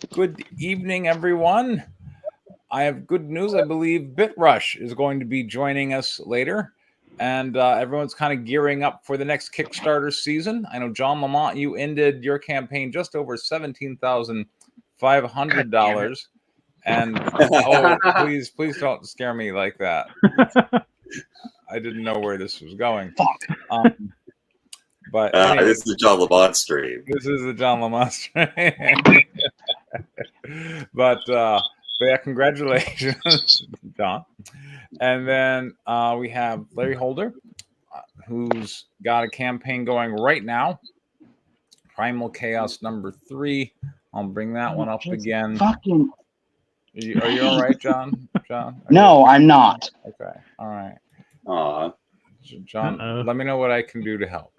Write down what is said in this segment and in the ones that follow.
Good evening, everyone. I have good news. I believe BitRush is going to be joining us later, and everyone's kind of gearing up for the next Kickstarter season. I know, John Lamont, you ended your campaign just over $17,500, and oh, please don't scare me like that. I didn't know where this was going. But anyway, this is the John Lamont stream. This is the John Lamont stream. But yeah, congratulations, John. And then we have Larry Holder, who's got a campaign going right now. Primal Chaos number 3. I'll bring that one up again. Fucking. Are you all right, John? John? No, I'm not. Okay. All right. John, let me know what I can do to help.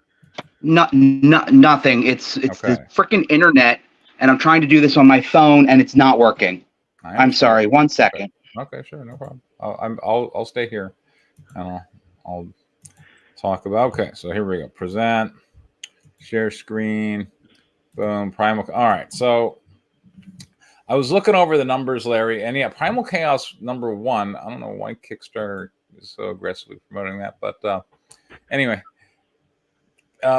Nothing. It's Okay. the freaking internet, and I'm trying to do this on my phone, and it's not working. I'm sorry. 1 second. Okay, sure, no problem. I'll stay here, and I'll talk about. Okay, so here we go. Present, share screen, boom. Primal. All right, so I was looking over the numbers, Larry, and yeah, Primal Chaos number 1. I don't know why Kickstarter is so aggressively promoting that, but anyway,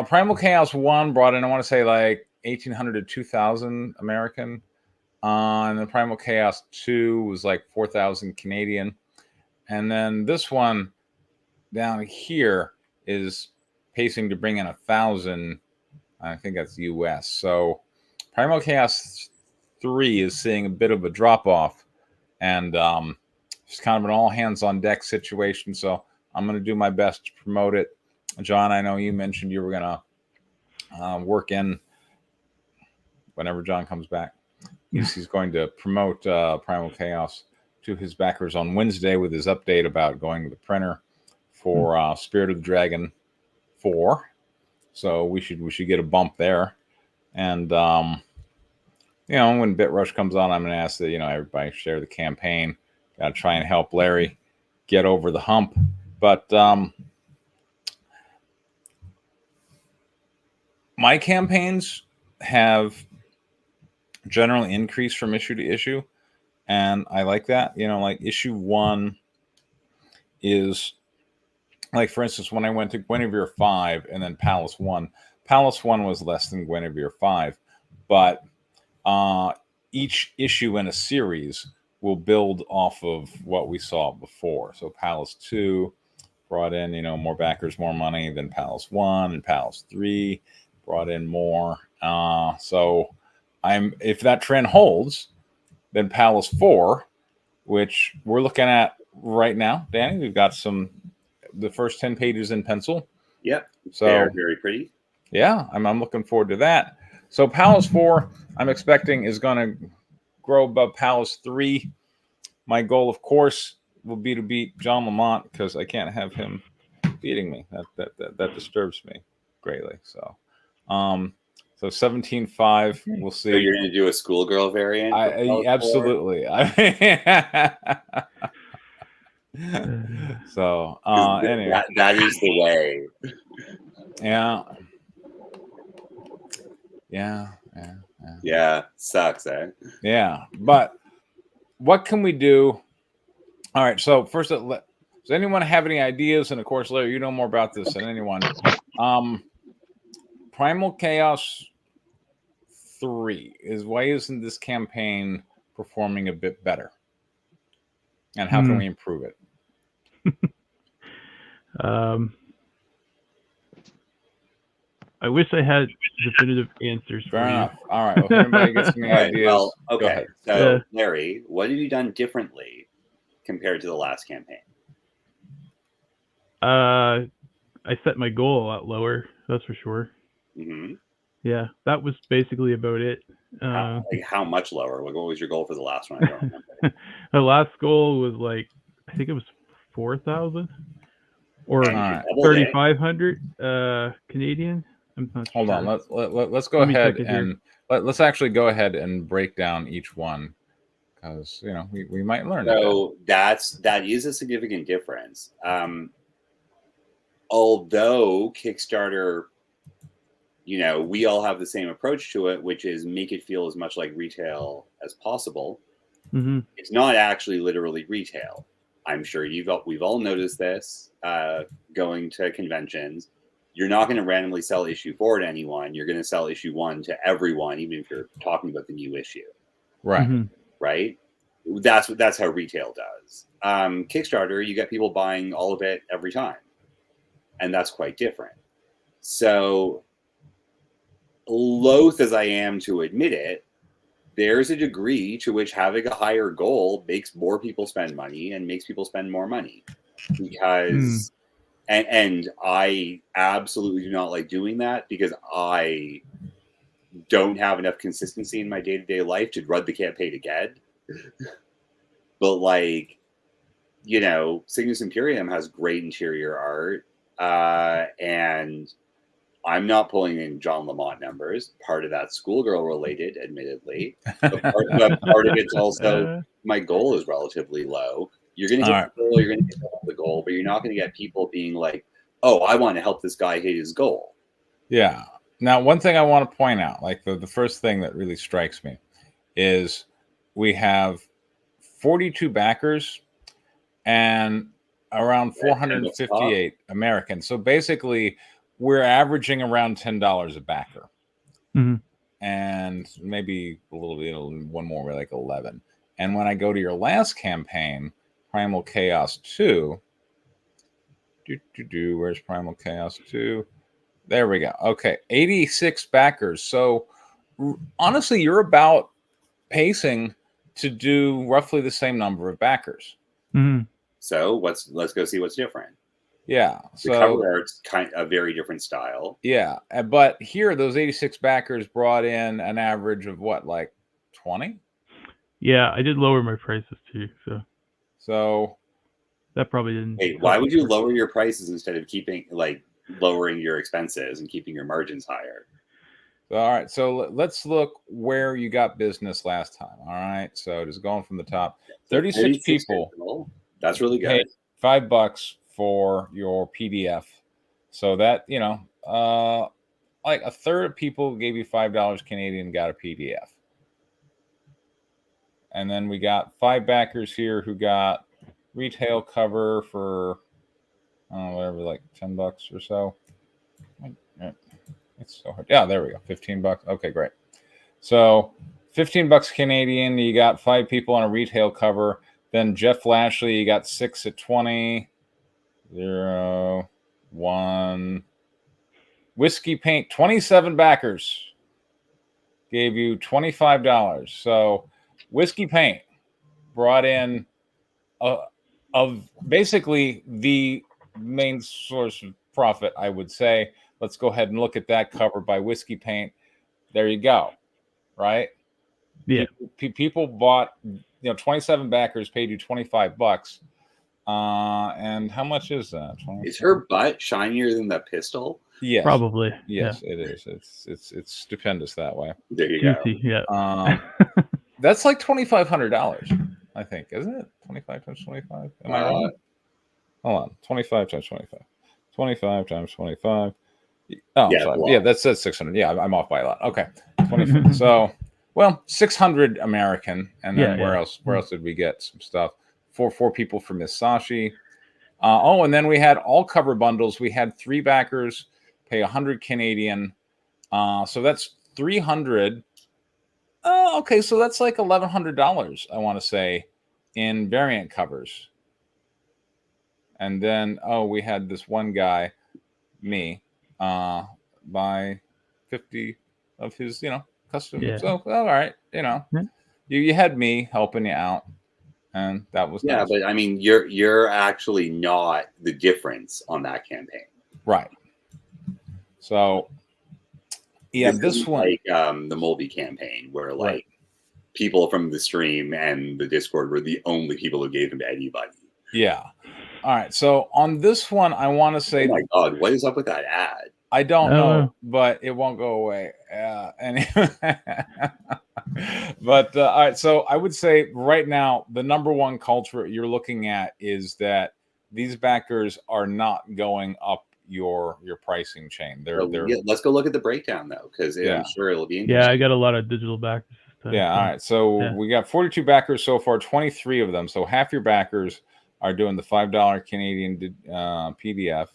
Primal Chaos 1 brought in, I want to say, like 1,800 to 2,000 American. And the Primal Chaos 2 was like 4,000 Canadian. And then this one down here is pacing to bring in 1,000. I think that's US. So Primal Chaos 3 is seeing a bit of a drop off. And it's kind of an all hands on deck situation. So I'm going to do my best to promote it. John, I know you mentioned you were going to work in whenever John comes back. He's going to promote Primal Chaos to his backers on Wednesday with his update about going to the printer for Spirit of the Dragon 4. So we should get a bump there. And when BitRush comes on, I'm going to ask that everybody share the campaign. Got to try and help Larry get over the hump. But my campaigns have generally increased from issue to issue, and I like that. Like issue 1 is, like, for instance, when I went to Guinevere 5 and then Palace 1 was less than Guinevere 5, but each issue in a series will build off of what we saw before. So Palace 2 brought in more backers, more money than Palace 1, and Palace 3 brought in more. So if that trend holds, then Palace 4, which we're looking at right now, Danny, we've got the first 10 pages in pencil. Yep. So very pretty. Yeah, I'm looking forward to that. So Palace 4, I'm expecting, is going to grow above Palace 3. My goal, of course, will be to beat John Lamont, because I can't have him beating me. That disturbs me greatly. So 17.5. We'll see. So you're going to do a schoolgirl variant? Absolutely. So anyway, that is the way. Yeah. Sucks, eh? Yeah, but what can we do? All right. So first, does anyone have any ideas? And of course, Larry, you know more about this than anyone. Primal Chaos 3 why isn't this campaign performing a bit better? And how can we improve it? I wish I had definitive answers. Fair enough. All right. Well, if anybody gets any ideas, well, okay. Go ahead. So, Larry, what have you done differently compared to the last campaign? I set my goal a lot lower. That's for sure. Mm-hmm. Yeah, that was basically about it. How much lower? What was your goal for the last one? I don't remember. The last goal was I think it was 4,000 or 3,500 Canadian. I'm not Hold sure. on. Let's go ahead and let's actually go ahead and break down each one, because we might learn. So that is a significant difference. Although Kickstarter we all have the same approach to it, which is make it feel as much like retail as possible. Mm-hmm. It's not actually literally retail. I'm sure we've all noticed this going to conventions. You're not going to randomly sell issue 4 to anyone. You're going to sell issue 1 to everyone, even if you're talking about the new issue. Right. Mm-hmm. Right? That's how retail does. Kickstarter, you get people buying all of it every time. And that's quite different. So, loath as I am to admit it, there's a degree to which having a higher goal makes more people spend money and makes people spend more money. Because, and I absolutely do not like doing that because I don't have enough consistency in my day-to-day life to run the campaign again. But like, Cygnus Imperium has great interior art, and I'm not pulling in John Lamont numbers. Part of that's schoolgirl related, admittedly. But part of it's also my goal is relatively low. You're going to hit the goal, you're going to hit the goal, but you're not going to get people being like, oh, I want to help this guy hit his goal. Yeah. Now, one thing I want to point out, like the first thing that really strikes me is we have 42 backers and around 458 Americans. So basically, we're averaging around $10 a backer. Mm-hmm. And maybe a little bit, one more, we're like 11. And when I go to your last campaign, Primal Chaos 2, where's Primal Chaos 2? There we go. Okay, 86 backers. So honestly, you're about pacing to do roughly the same number of backers. Mm-hmm. So let's go see what's different. Yeah. The cover art's kind of a very different style. Yeah, but here those 86 backers brought in an average of what, like 20? Yeah, I did lower my prices too, so that probably didn't. Hey, why would you lower your prices instead of keeping lowering your expenses and keeping your margins higher? All right, so let's look where you got business last time. All right, so just going from the top, 36 people. People. That's really good. Paid $5 for your PDF. So that, like a third of people gave you $5 Canadian, got a PDF. And then we got 5 backers here who got retail cover for whatever, like $10 or so. It's so hard. Yeah, there we go. $15. Okay, great. So $15 Canadian. You got 5 people on a retail cover. Then Jeff Lashley, you got 6 at 20. 0, 1. Whiskey Paint, 27 backers gave you $25. So Whiskey Paint brought in of basically the main source of profit, I would say. Let's go ahead and look at that cover by Whiskey Paint. There you go. Right? Yeah. People bought, 27 backers paid you $25. And how much is that? Is her butt shinier than the pistol? Yes. Probably. Yes, it is. It's stupendous that way. There you Juicy, go. Yeah. That's like $2,500, I think, isn't it? 25 times 25. Am I wrong? Hold on. 25 times 25. 25 times 25. Oh, yeah, sorry. Yeah, that's 600. Yeah, I'm off by a lot. Okay. 25. So, well, 600 American. And then where else did we get some stuff? Four people for Miss Sashi. And then we had all cover bundles. We had 3 backers pay 100 Canadian. So that's 300. Okay, so that's like $1,100, I want to say, in variant covers. And then, we had this one guy, me, buy 50 of his, custom. Yeah. So, all right, you had me helping you out. And that was nice. But I mean, you're actually not the difference on that campaign, right? So, this one, like the Moldy campaign, where like people from the stream and the Discord were the only people who gave them to anybody. Yeah. All right. So on this one, I want to say, oh my God, what is up with that ad? I don't know, but it won't go away. Anyway. But all right, so I would say right now the number one culture you're looking at is that these backers are not going up your pricing chain. Let's go look at the breakdown though, because I'm sure it'll be interesting. Yeah, I got a lot of digital backers this time. Yeah, all right. So we got 42 backers so far, 23 of them. So half your backers are doing the $5 Canadian PDF.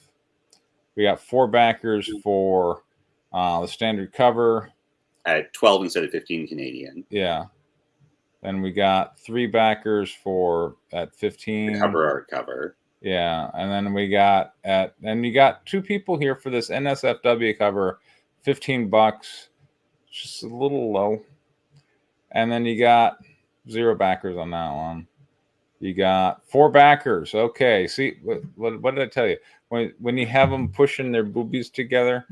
We got 4 backers for the standard cover at 12 instead of 15 Canadian. Yeah. Then we got 3 backers for at 15. The cover art cover. Yeah, and then we got you got 2 people here for this NSFW cover, $15, just a little low. And then you got 0 backers on that one. You got 4 backers. Okay, see what did I tell you? When you have them pushing their boobies together,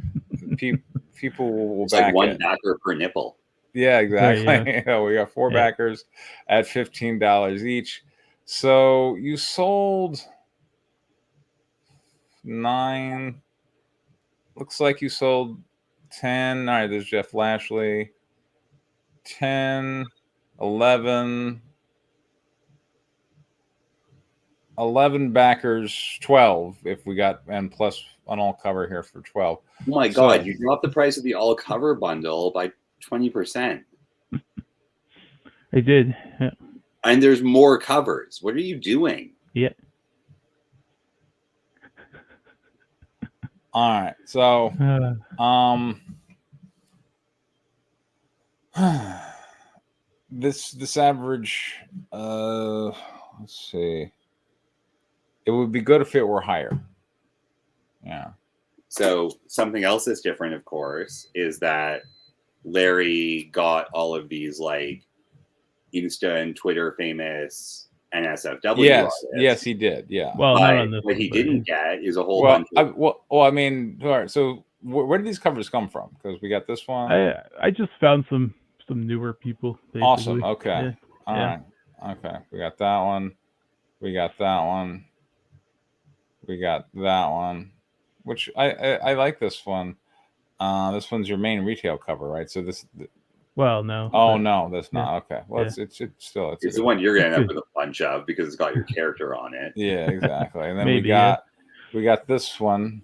people will it's back like one it. backer per nipple. Yeah, exactly. Yeah. We got 4 backers at $15 each. So you sold 9. Looks like you sold 10. All right, there's Jeff Lashley. 10, 11 backers, 12 if we got, and plus an all cover here for 12. Oh my God, you dropped the price of the all cover bundle by 20%. I did. Yeah. And there's more covers. What are you doing? Yeah. All right. So this average, let's see. It would be good if it were higher. Yeah. So something else that's different, of course, is that Larry got all of these like Insta and Twitter famous NSFW. Yes, he did. Yeah. Well, not on this what he didn't get is a whole well, bunch. I mean, all right. So where did these covers come from? Because we got this one. I just found some newer people. Basically. Awesome. Okay. Yeah. All right. Okay. We got that one. We got that one. We got that one, which I like this one. This one's your main retail cover, right? So this. Well, no. Oh no, that's not okay. Well, it's still it's the one you're gonna end up with a bunch of because it's got your character on it. Yeah, exactly. And then Maybe, we got this one,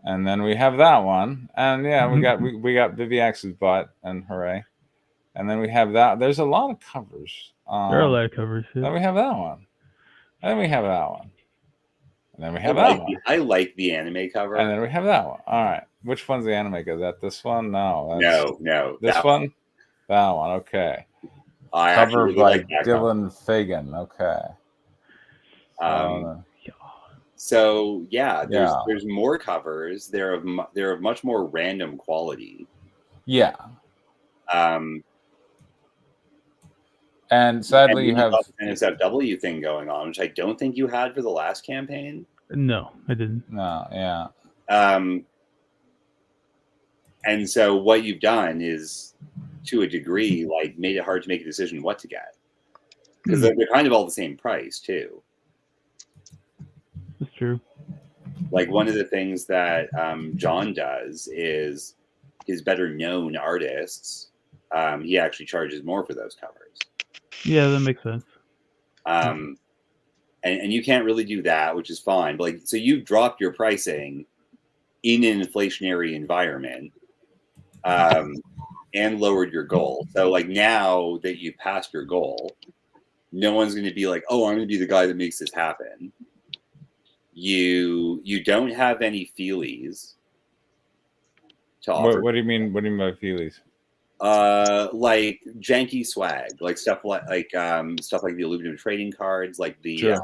and then we have that one, and we got Viviax's butt and hooray, and then we have that. There's a lot of covers. There are a lot of covers. Yeah. Then we have that one, and then we have that one, and then we have that one. I like the anime cover, and then we have that one. All right. Which one's the anime? Is that this one? No. No. This one? That one. Okay. Cover really by like Dylan Fagan. Okay. So there's more covers. They're of much more random quality. Yeah. And sadly, you have an NSFW thing going on, which I don't think you had for the last campaign. No, I didn't. No. Yeah. And so what you've done is, to a degree, like made it hard to make a decision what to get, because they're kind of all the same price too. That's true. Like one of the things that John does is his better known artists. He actually charges more for those covers. Yeah, that makes sense. And you can't really do that, which is fine. But like, so you've dropped your pricing in an inflationary environment. And lowered your goal. So like now that you've passed your goal, no one's going to be like, oh, I'm going to be the guy that makes this happen. You don't have any feelies to offer. What do you mean? What do you mean by feelies? Like janky swag, like stuff like the aluminum trading cards, like the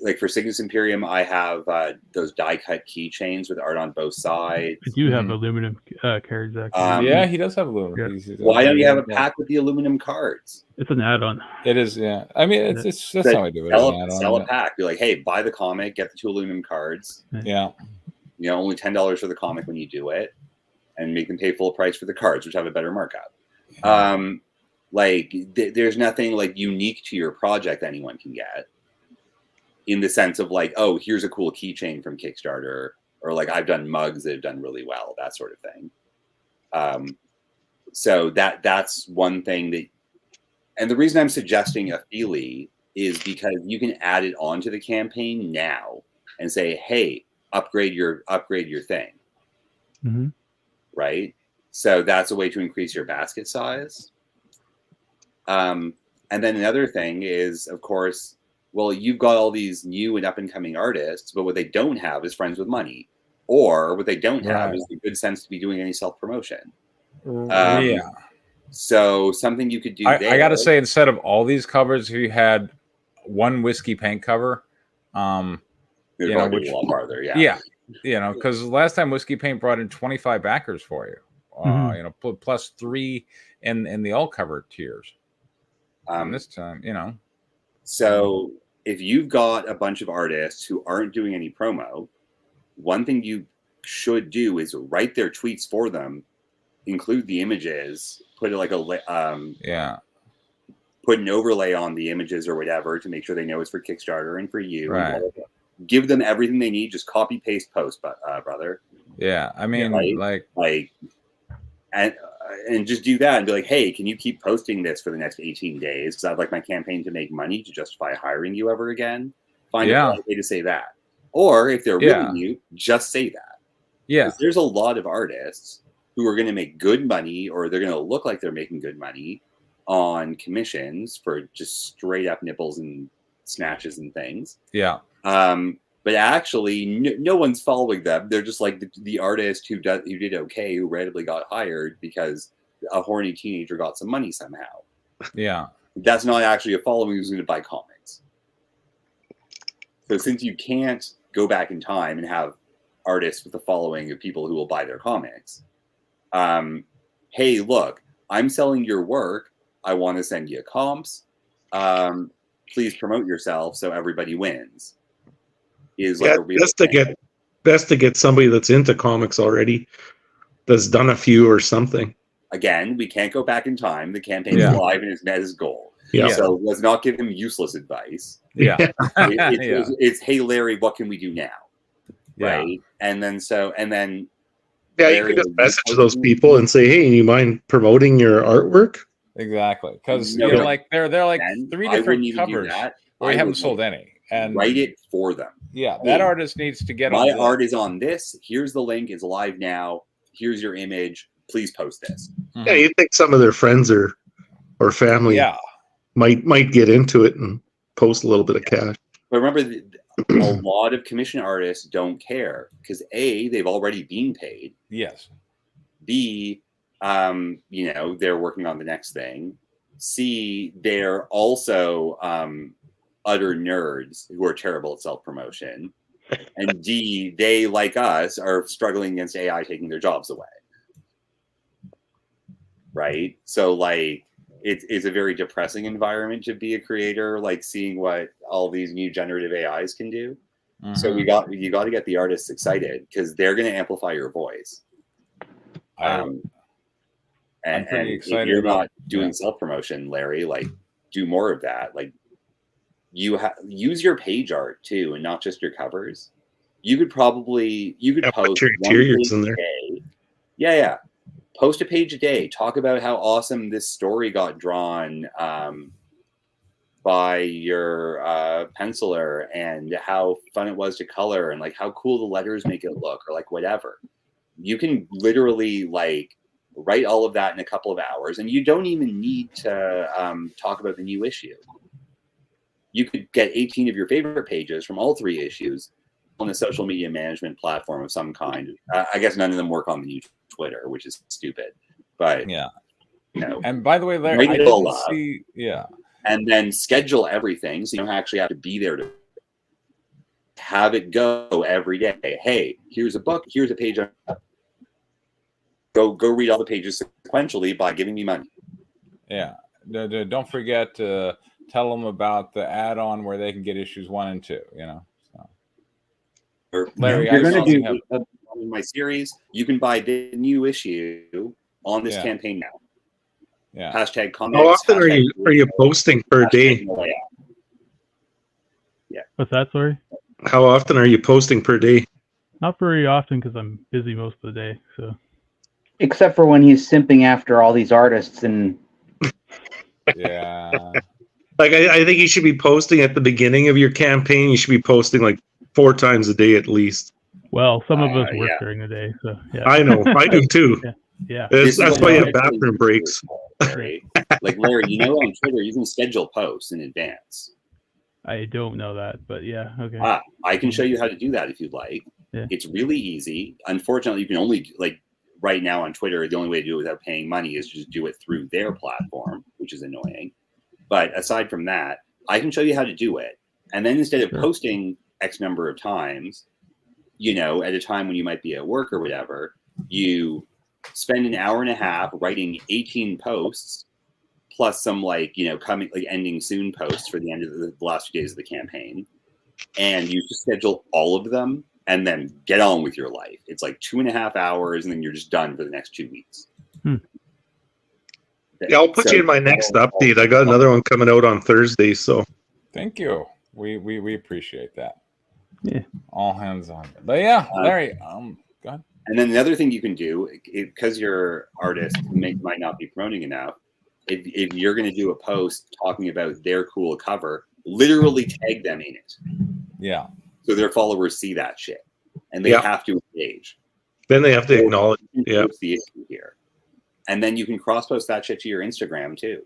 like for Cygnus Imperium, I have those die-cut keychains with art on both sides. I do have aluminum cards, actually. Yeah, he does have aluminum. Yeah. Why don't you have a pack with the aluminum cards? It's an add-on. It is, yeah. I mean, it's that's how I do it. Sell a pack. Be like, hey, buy the comic, get the 2 aluminum cards. Yeah. You know, only $10 for the comic when you do it, and make them pay full price for the cards, which have a better markup. There's nothing like unique to your project anyone can get. In the sense of like, oh, here's a cool keychain from Kickstarter, or like I've done mugs that have done really well, that sort of thing. So that's one thing that, and the reason I'm suggesting a feelie is because you can add it onto the campaign now and say, hey, upgrade your thing, Mm-hmm. right? So that's a way to increase your basket size. And then another thing is, of course, well, you've got all these new and up and coming artists, but what they don't have is friends with money, or what they don't have is the good sense to be doing any self promotion. Yeah. So something you could do. I got to say, instead of all these covers, if you had one whiskey paint cover, It'd you know, probably be which a lot farther. Yeah. yeah, you know, because last time whiskey paint brought in 25 backers for you, Mhm. you know, plus 3 in the all cover tiers. And this time, you know, So if you've got a bunch of artists who aren't doing any promo, one thing you should do is write their tweets for them, include the images, put it like yeah, put an overlay on the images or whatever to make sure they know it's for Kickstarter and for you. Right. And blah, blah, blah. Give them everything they need. Just copy, paste, post, brother. yeah. I mean, Right? And just do that and be like, hey, can you keep posting this for the next 18 days? Because I'd like my campaign to make money to justify hiring you ever again. Find a way to say that. Or if they're really new, just say that. Yeah. Because there's a lot of artists who are going to make good money, or they're going to look like they're making good money on commissions for just straight up nipples and snatches and things. Yeah. But actually, no one's following them. They're just like the artist who did okay, who randomly got hired because a horny teenager got some money somehow. Yeah. That's not actually a following who's going to buy comics. So since you can't go back in time and have artists with a following of people who will buy their comics, hey, look, I'm selling your work. I want to send you comps. Please promote yourself so everybody wins. Is like a real best to get somebody that's into comics already, that's done a few or something. Again, we can't go back in time. The campaign's live and it's met his goal. Yeah. So let's not give him useless advice. Yeah. It's hey Larry, what can we do now? Right. Yeah. And then yeah, you can just message those people and say, hey, you mind promoting your artwork? Exactly. Because No, you know, like they're like then 3 I different wouldn't even do covers. that. I I haven't would sold any. And write it for them. yeah, Hey, that artist needs to get my on art is on this. Here's the link. It's live now. Here's your image. Please post this. Yeah, you think some of their friends or family Yeah. might get into it and post a little bit of cash. But remember, a lot of commission artists don't care because A, they've already been paid. Yes. B, you know, they're working on the next thing. C, they're also utter nerds who are terrible at self-promotion. And D, they, like us, are struggling against AI taking their jobs away. Right? So, like, it's a very depressing environment to be a creator, like seeing what all these new generative AIs can do. Mm-hmm. So you got to get the artists excited because they're going to amplify your voice. I'm pretty excited if you're about not doing self-promotion, Larry, like do more of that. Like use your page art too, and not just your covers. You could post Put your one interiors page in a there. day. Yeah. Post a page a day. Talk about how awesome this story got drawn by your penciler, and how fun it was to color, and like how cool the letters make it look, or like whatever. You can literally like write all of that in a couple of hours, and you don't even need to talk about the new issue. You could get 18 of your favorite pages from all 3 issues on a social media management platform of some kind. I guess none of them work on the new Twitter, which is stupid. But yeah. You know, and by the way, Larry, I didn't see. Yeah. And then schedule everything so you don't actually have to be there to have it go every day. Hey, here's a book. Here's a page. Go read all the pages sequentially by giving me money. Yeah. Don't forget to tell them about the add-on where they can get issues 1 and 2. You know. So. Larry, you're going to do in my series. You can buy the new issue on this campaign now. Yeah. Hashtag comics. How often are you posting per day? Yeah. What's that, sorry? How often are you posting per day? Not very often because I'm busy most of the day. So. Except for when he's simping after all these artists and. Yeah. Like I think you should be posting at the beginning of your campaign. You should be posting like 4 times a day at least. Well, some of us work yeah. during the day, so yeah. I know. I do too. Yeah. That's what why you I'm have actually bathroom breaks. Larry. Like Larry, you know, on Twitter you can schedule posts in advance. I don't know that, but yeah, okay. I can show you how to do that if you'd like. Yeah. It's really easy. Unfortunately, you can only right now on Twitter, the only way to do it without paying money is just do it through their platform, which is annoying. But aside from that, I can show you how to do it. And then instead of posting X number of times, you know, at a time when you might be at work or whatever, you spend an hour and a half writing 18 posts plus some ending soon posts for the end of the last few days of the campaign. And you just schedule all of them and then get on with your life. It's like 2.5 hours and then you're just done for the next 2 weeks. Yeah, I'll put you in my next update. I got another one coming out on Thursday, so. Thank you. We appreciate that. Yeah. All hands on it. But yeah, Larry, go ahead. And then the other thing you can do, because you're artist might not be promoting enough, if you're going to do a post talking about their cool cover, literally tag them in it. Yeah. So their followers see that shit. And they have to engage. Then they have to acknowledge. Yeah. That's the issue here. And then you can cross-post that shit to your Instagram too.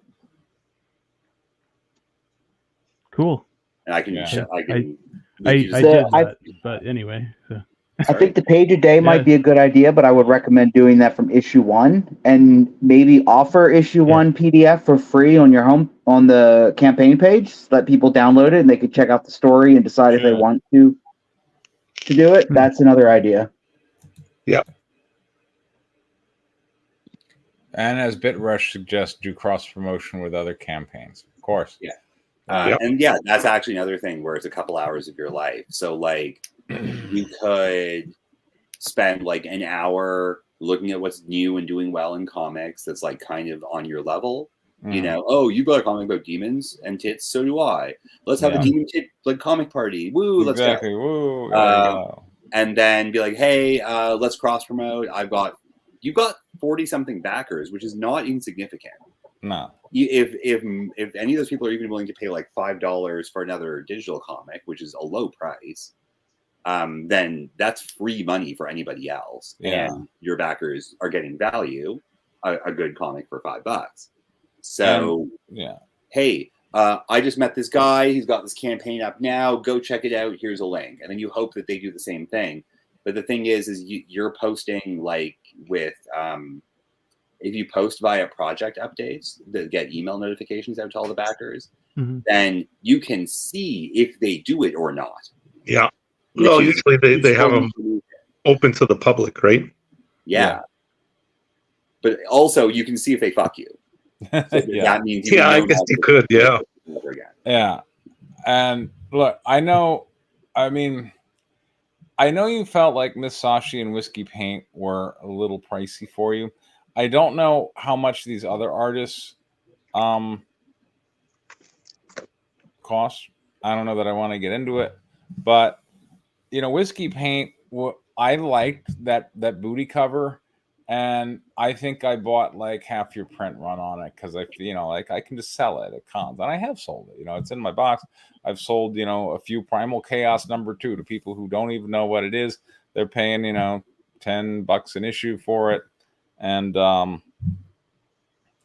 Cool. And I can I did that, but anyway. So. I think the page a day might be a good idea, but I would recommend doing that from issue 1 and maybe offer issue 1 PDF for free on your on the campaign page. Let people download it and they could check out the story and decide if they want to do it. That's another idea. Yeah. And as BitRush suggests, do cross promotion with other campaigns. Of course. Yeah. And that's actually another thing where it's a couple hours of your life. So like you could spend like an hour looking at what's new and doing well in comics that's like kind of on your level. You know, oh, you got a comic about demons and tits, so do I. Let's have a demon tit like comic party. Woo, let's go. Woo. And then be like, hey, let's cross promote. You've got 40 something backers, which is not insignificant. No. If any of those people are even willing to pay like $5 for another digital comic, which is a low price, then that's free money for anybody else. Yeah. And your backers are getting value, a good comic for $5. So, hey, I just met this guy. He's got this campaign up now. Go check it out. Here's a link. And then you hope that they do the same thing. But the thing is you're posting like with, if you post via project updates that get email notifications out to all the backers, then you can see if they do it or not. Yeah. Well, usually they have them open to the public, right? Yeah. But also you can see if they fuck you. So that means I guess you could, yeah. Yeah. And look, I know you felt like Miss Sashi and Whiskey Paint were a little pricey for you. I don't know how much these other artists cost. I don't know that I want to get into it, but you know, Whiskey Paint, I liked that booty cover, and I think I bought like half your print run on it because I can just sell it at cons, and I have sold it. You know, it's in my box. I've sold a few Primal Chaos #2 to people who don't even know what it is. They're paying $10 an issue for it, and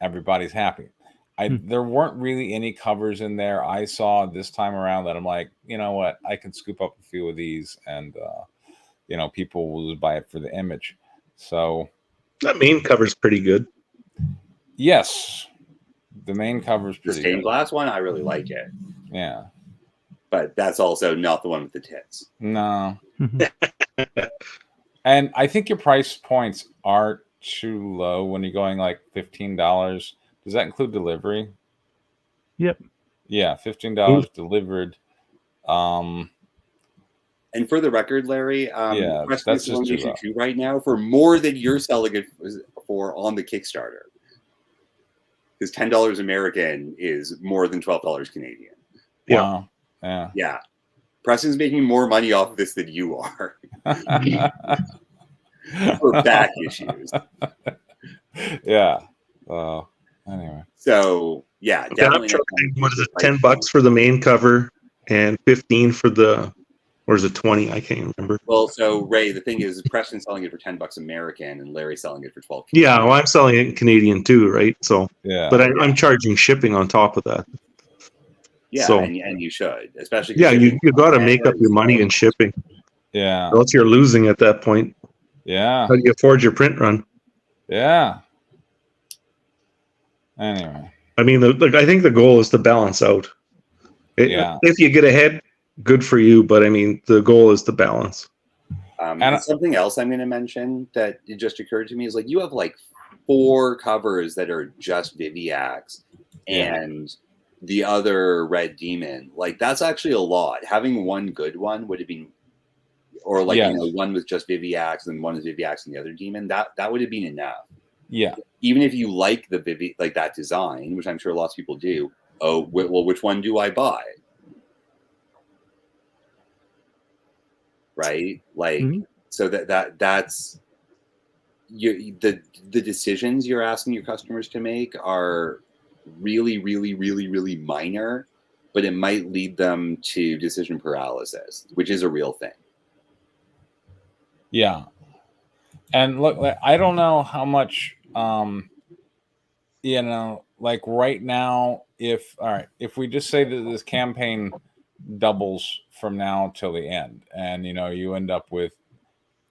everybody's happy. There weren't really any covers in there I saw this time around that I'm like, you know what, I can scoop up a few of these, and people will just buy it for the image. So that main cover's pretty good. Yes, the main cover's pretty good. The stained good. glass one, I really like it. Yeah, but that's also not the one with the tits. No. And I think your price points are too low when you're going like $15. Does that include delivery? Yep. Yeah, $15 delivered. And for the record, Larry, that's just too low right now for more than you're selling it for on the Kickstarter. Because $10 American is more than $12 Canadian. Yeah. Wow. Yeah. Preston's making more money off of this than you are. For back issues. Yeah. Anyway. So definitely. What is it? $10 for the main cover and $15 for the or is it 20? I can't remember. Well, so Ray, the thing is, Preston's selling it for $10 American, and Larry's selling it for 12. Yeah, well, I'm selling it in Canadian too, right? So, Yeah. but I'm charging shipping on top of that. Yeah, So, and you should, especially. yeah, you got to make up your money in shipping, Yeah. or else you're losing at that point. Yeah. How do you afford your print run? Yeah. Anyway. I mean, I think the goal is to balance out. Yeah. If you get ahead, good for you. But I mean, the goal is to balance. And something else I'm going to mention that it just occurred to me is like you have like 4 covers that are just Viviacs and the other Red Demon. Like that's actually a lot. Having one good one would have been, or like you know, one with just Viviacs and one with Viviacs and the other Demon. That would have been enough. Yeah. Even if you like the like that design, which I'm sure lots of people do. Oh well, which one do I buy? Right, like so that's the decisions you're asking your customers to make are really, really, really, really minor, but it might lead them to decision paralysis, which is a real thing. Yeah, and look, I don't know how much, you know, like right now, if we just say that this campaign doubles from now till the end, and you know you end up with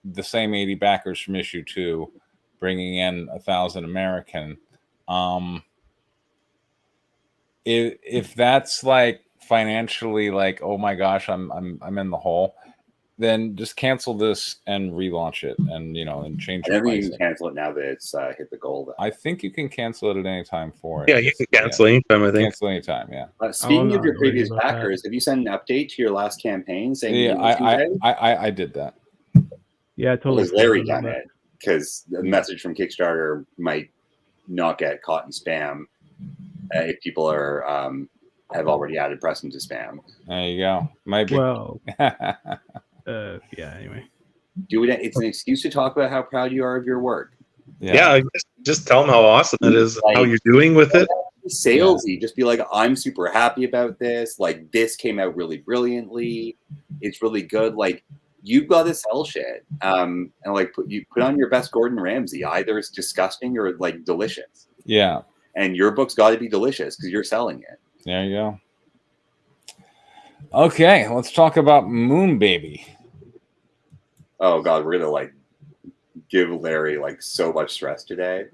the same 80 backers from issue 2 bringing in 1,000 American, if that's like financially like, oh my gosh, I'm in the hole, then just cancel this and relaunch it, and you know, and change. I never even cancel it now that it's hit the goal. Though. I think you can cancel it at any time for it. Yeah, you can cancel anytime. I think cancel anytime. Yeah. Speaking of your previous backers, have you sent an update to your last campaign saying? Yeah, I did that. Yeah, totally. Has Larry done it? Because the message from Kickstarter might not get caught in spam if people are have already added Preston to spam. There you go. Maybe. Well. Yeah. Anyway. Do it. It's an excuse to talk about how proud you are of your work. Yeah, just tell them how awesome it is, like, how you're doing with it. Salesy, just be like, I'm super happy about this. Like, this came out really brilliantly. It's really good. Like, you've got to sell shit. And like, you put on your best Gordon Ramsay. Either it's disgusting or like delicious. Yeah. And your book's got to be delicious because you're selling it. There you go. Okay, let's talk about Moon Baby. Oh God, we're gonna like give Larry like so much stress today.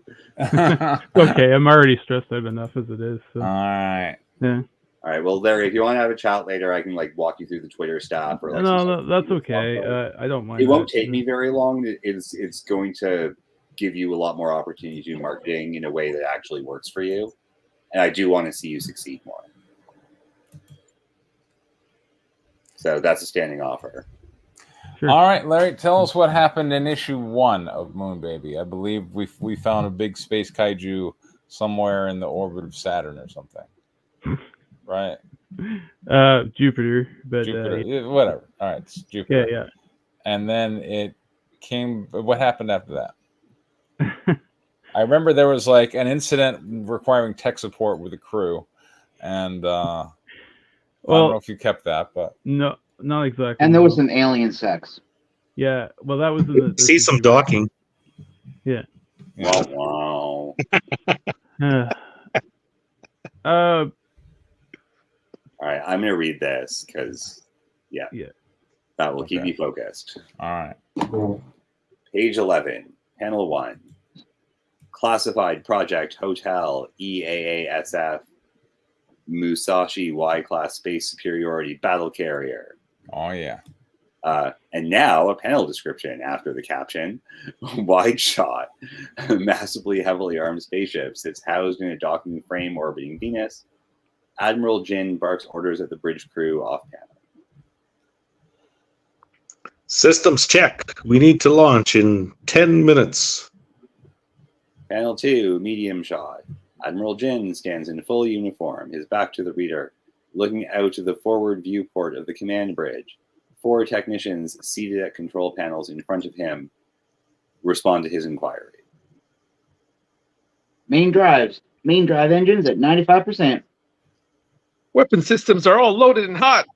Okay, I'm already stressed out enough as it is. So. All right. Yeah. All right. Well, Larry, if you want to have a chat later, I can like walk you through the Twitter stuff. Or like no, that's okay. I don't mind. It won't take me very long. It's going to give you a lot more opportunity to do marketing in a way that actually works for you. And I do want to see you succeed more. So that's a standing offer. Sure. All right, Larry, tell us what happened in issue 1 of Moon Baby. I believe we found a big space kaiju somewhere in the orbit of Saturn or something. Right? Jupiter, but Jupiter, whatever. All right, it's Jupiter. Yeah. And then it came. What happened after that? I remember there was like an incident requiring tech support with the crew, and I don't know if you kept that, but no, not exactly. And there was some alien sex. Yeah, well, that was in the. See some docking. Yeah. Wow. All right, I'm gonna read this because, yeah, that will keep me focused. All right. Page 11, panel 1. Classified Project Hotel EAASF Musashi Y-Class Space Superiority Battle Carrier. Oh, yeah. And now a panel description after the caption. Wide shot, massively heavily armed spaceship sits housed in a docking frame orbiting Venus. Admiral Jin barks orders at the bridge crew off panel. Systems check. We need to launch in 10 minutes. Panel 2, medium shot. Admiral Jin stands in full uniform, his back to the reader, looking out of the forward viewport of the command bridge. 4 technicians seated at control panels in front of him respond to his inquiry. Main drive engines at 95%. Weapon systems are all loaded and hot.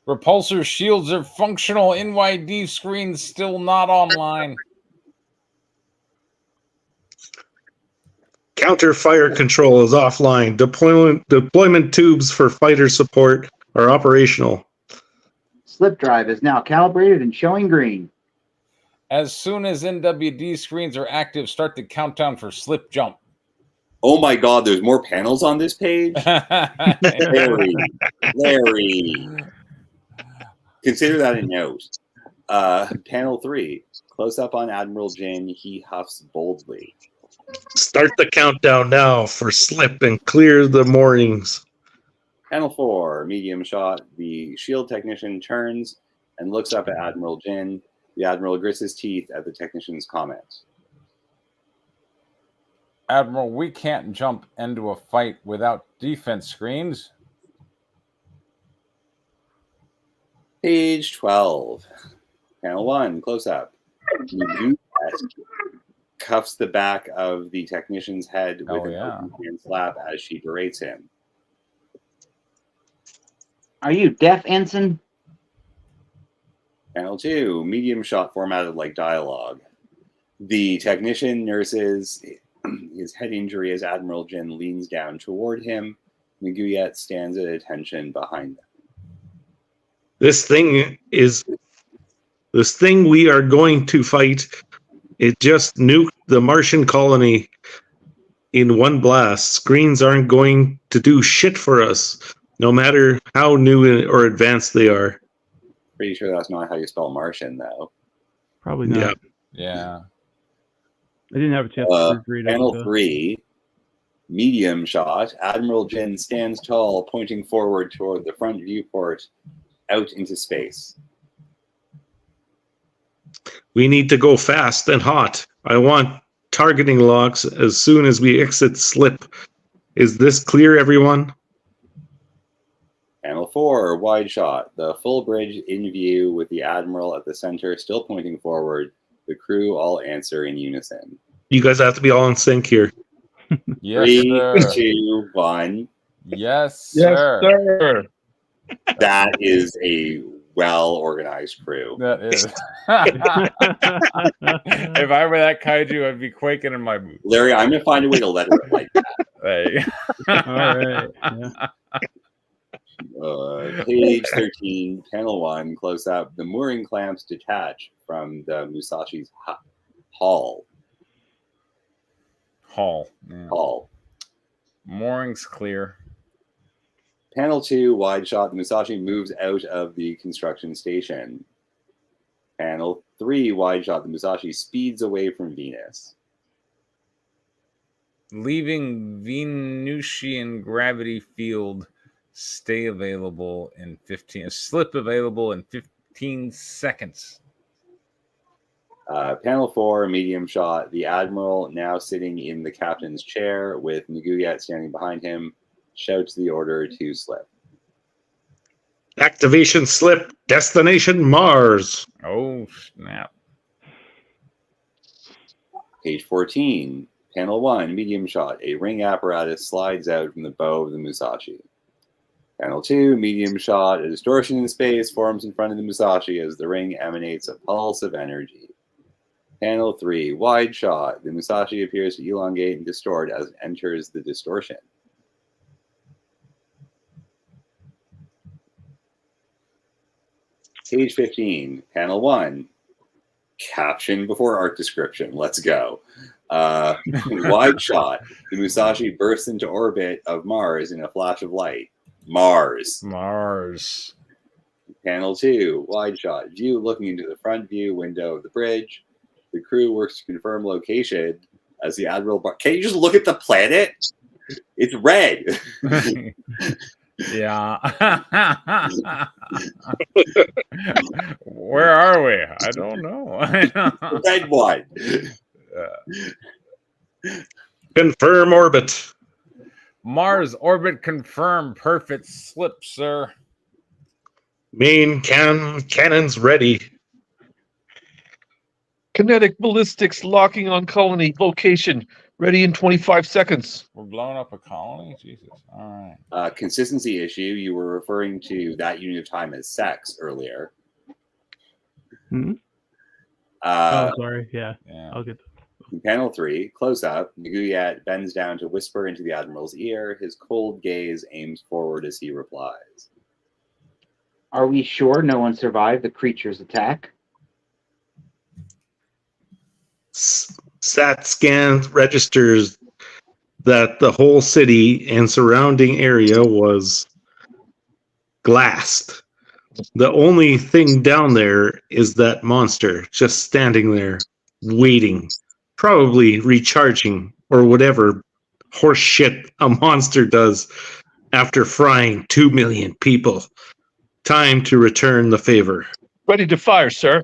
Repulsor shields are functional. NYD screens still not online. Counter fire control is offline. Deployment tubes for fighter support are operational. Slip drive is now calibrated and showing green. As soon as NWD screens are active, start the countdown for slip jump. Oh my God, there's more panels on this page? Larry. Consider that a note. Panel 3. Close up on Admiral Jin. He huffs boldly. Start the countdown now for slip and clear the moorings. Panel 4. Medium shot. The shield technician turns and looks up at Admiral Jin. The Admiral grits his teeth at the technician's comment. Admiral, we can't jump into a fight without defense screens. Page 12. Panel 1. Close up. Cuffs the back of the technician's head with an open hand slap as she berates him. Are you deaf, Ensign? Panel 2. Medium shot formatted like dialogue. The technician nurses his head injury as Admiral Jin leans down toward him. Nguyen stands at attention behind them. This thing we are going to fight. It just nuked the Martian colony in one blast. Screens aren't going to do shit for us, no matter how new or advanced they are. Pretty sure that's not how you spell Martian, though. Probably not. Yeah. I didn't have a chance to read it. Panel 3, medium shot. Admiral Jin stands tall, pointing forward toward the front viewport, out into space. We need to go fast and hot. I want targeting locks as soon as we exit slip. Is this clear, everyone? Panel 4, wide shot. The full bridge in view with the Admiral at the center, still pointing forward. The crew all answer in unison. You guys have to be all in sync here. Yes, 3, sir. 2, 1. Yes, sir. sir. That is a well-organized crew. That is. If I were that kaiju, I'd be quaking in my boots. Larry, I'm going to find a way to letter it like that. Hey. All right. Yeah. Page 13, panel 1, close up. The mooring clamps detach from the Musashi's hull. Yeah. Hull. Moorings clear. Panel 2, wide shot. The Musashi moves out of the construction station. Panel 3, wide shot. The Musashi speeds away from Venus. Leaving Venusian gravity field. Stay available in 15. Slip available in 15 seconds. Panel 4, medium shot. The Admiral, now sitting in the captain's chair with Nguyen standing behind him, shouts the order to slip. Activation slip. Destination Mars. Oh, snap. Page 14, panel 1, medium shot. A ring apparatus slides out from the bow of the Musashi. Panel 2, medium shot. A distortion in space forms in front of the Musashi as the ring emanates a pulse of energy. Panel 3, wide shot. The Musashi appears to elongate and distort as it enters the distortion. Page 15, panel 1. Caption before art description. Let's go. Wide shot. The Musashi bursts into orbit of Mars in a flash of light. Mars. Panel 2, wide shot. View looking into the front view window of the bridge. The crew works to confirm location as the Admiral... Can't you just look at the planet? It's red. Yeah. Where are we? I don't know. The red one. Confirm orbit. Mars orbit confirmed. Perfect slip, sir. Main cannons ready. Kinetic ballistics locking on colony location. Ready in 25 seconds. We're blowing up a colony? Jesus. All right. Consistency issue. You were referring to that unit of time as sex earlier. Hmm? Uh, Sorry. Yeah. Yeah. I'll get Panel 3, close up. Naguyat bends down to whisper into the Admiral's ear. His cold gaze aims forward as he replies. Are we sure no one survived the creature's attack? SAT scan registers that the whole city and surrounding area was glassed. The only thing down there is that monster just standing there, waiting, probably recharging or whatever horse shit a monster does after frying 2 million people. Time to return the favor. Ready to fire, sir.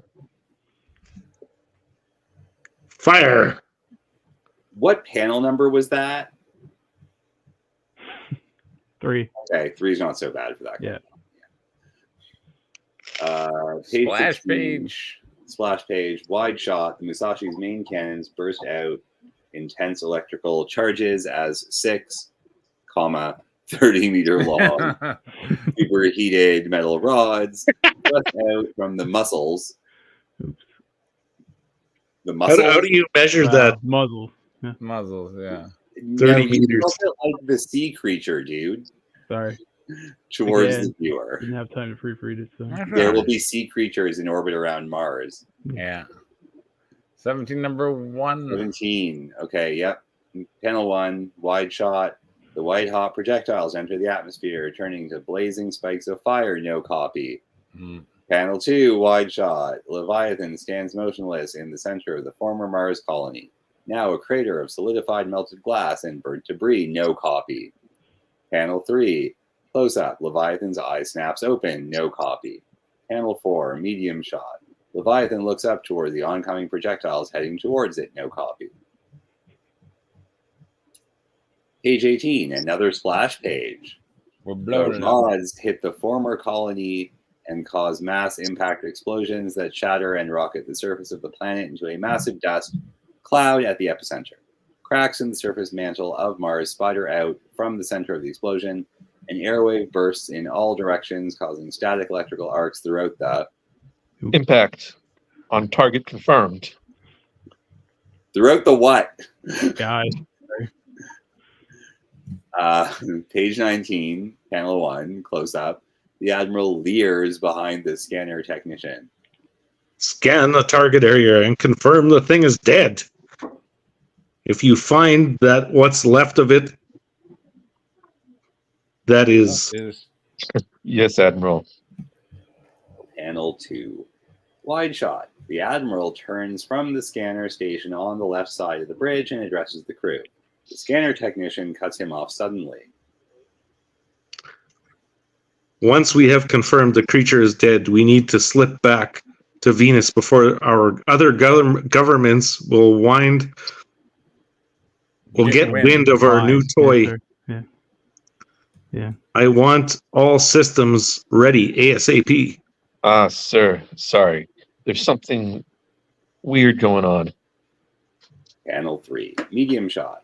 Fire! What panel number was that? 3. Okay, 3 is not so bad for that. Yeah. Page Splash 16, page. Splash page. Wide shot. The Musashi's main cannons burst out intense electrical charges as 6, 30-meter long, superheated metal rods thrust out from the muscles. The muscles. How do you measure that? Muzzles. Muzzles, yeah. 30 you meters. look at, like the sea creature, dude, Sorry. towards Again. the viewer. Didn't have time to proofread it. So. There will be sea creatures in orbit around Mars. Yeah. 17, number 1. 17. Okay, yep. Panel 1, wide shot. The white hot projectiles enter the atmosphere, turning to blazing spikes of fire. No copy. Panel 2, wide shot. Leviathan stands motionless in the center of the former Mars colony. Now a crater of solidified melted glass and burnt debris. No copy. Panel 3, close up. Leviathan's eye snaps open. No copy. Panel 4, medium shot. Leviathan looks up toward the oncoming projectiles heading towards it. No copy. Page 18, another splash page. We're The blowing it up. rods hit the former colony and cause mass impact explosions that shatter and rocket the surface of the planet into a massive dust cloud at the epicenter. Cracks in the surface mantle of Mars spider out from the center of the explosion. An airwave bursts in all directions, causing static electrical arcs throughout the... Impact on target confirmed. Throughout the what? Guys. Page 19, panel 1, close up. The Admiral leers behind the scanner technician. Scan the target area and confirm the thing is dead. If you find that what's left of it, that is... Yes, Admiral. Panel 2. Wide shot. The Admiral turns from the scanner station on the left side of the bridge and addresses the crew. The scanner technician cuts him off suddenly. Once we have confirmed the creature is dead, we need to slip back to Venus before our other governments will get wind of our new toy. Yeah. I want all systems ready ASAP. Sir, sorry. There's something weird going on. Panel 3. Medium shot.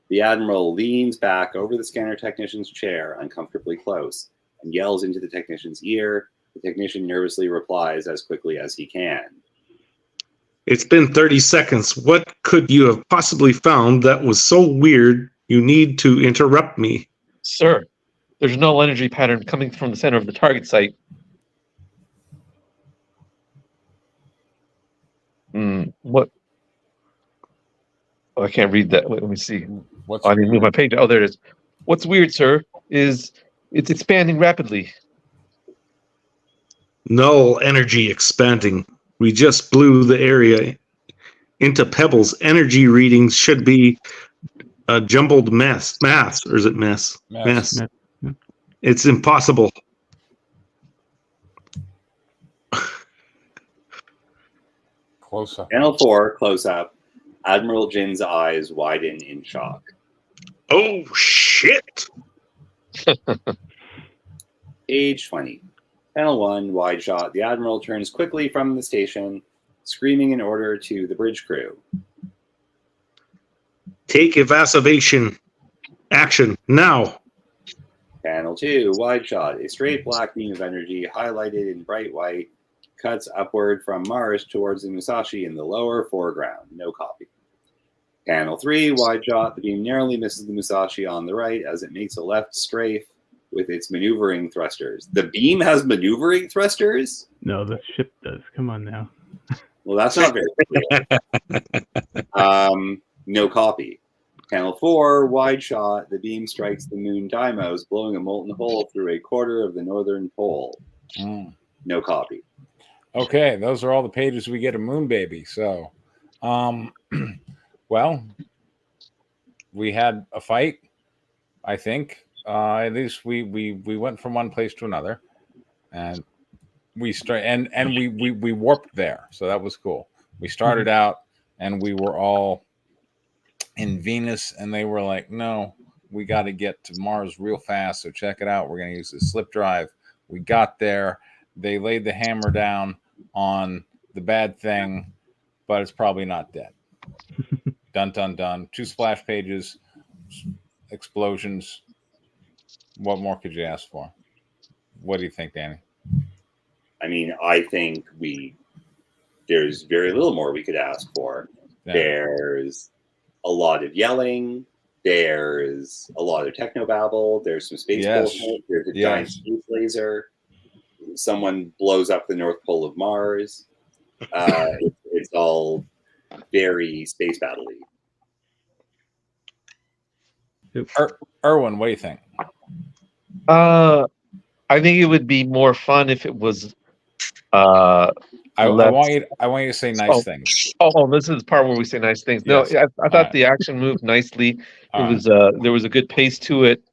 The Admiral leans back over the scanner technician's chair, uncomfortably close, and yells into the technician's ear. The technician nervously replies as quickly as he can. It's been 30 seconds. What could you have possibly found that was so weird you need to interrupt me? Sir, there's a null energy pattern coming from the center of the target site. What? Oh, I can't read that. Wait, let me see. What's I didn't move my page. Oh, there it is. What's weird, sir, is it's expanding rapidly. Null energy expanding. We just blew the area into pebbles. Energy readings should be a jumbled mess. Mass, or is it mess? Mess. It's impossible. Close up. Panel 4, close up. Admiral Jin's eyes widen in shock. Oh, shit! Page 20. Panel 1, wide shot. The Admiral turns quickly from the station, screaming an order to the bridge crew. Take evasivation action now. Panel 2, wide shot. A straight black beam of energy highlighted in bright white cuts upward from Mars towards the Musashi in the lower foreground. No copy. Panel 3, wide shot. The beam narrowly misses the Musashi on the right as it makes a left strafe with its maneuvering thrusters. The beam has maneuvering thrusters? No, the ship does. Come on now. Well, that's not very clear. No copy. Panel 4, wide shot. The beam strikes the moon Deimos, blowing a molten hole through a quarter of the northern pole. No copy. Okay, those are all the pages we get of Moon Baby. So, well, we had a fight. I think at least we went from one place to another, and we we warped there. So that was cool. We started out, and we were all in Venus, and they were like, no, we got to get to Mars real fast, so check it out, we're going to use the slip drive. We got there, they laid the hammer down on the bad thing, but it's probably not dead. Dun dun dun. 2 splash pages, explosions. What more could you ask for? What do you think, Danny? I mean, I think there's very little more we could ask for. Yeah. There's a lot of yelling. There's a lot of technobabble. There's some space bullshit. There's a giant space laser. Someone blows up the North Pole of Mars. It's all very space battle-y. Erwin, what do you think? I think it would be more fun if it was. I want you to say nice things. Oh, this is the part where we say nice things. Yes. No, I thought the action moved nicely. There was a good pace to it.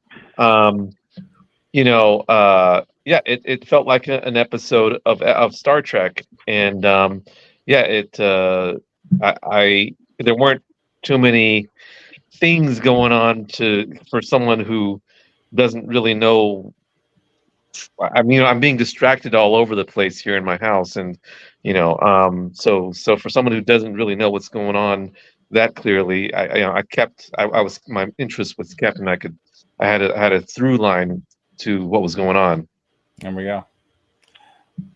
It felt like an episode of Star Trek, and there weren't too many things going on for someone who doesn't really know. I mean, I'm being distracted all over the place here in my house, and so for someone who doesn't really know what's going on that clearly, my interest was kept, and I had a through line to what was going on. There we go.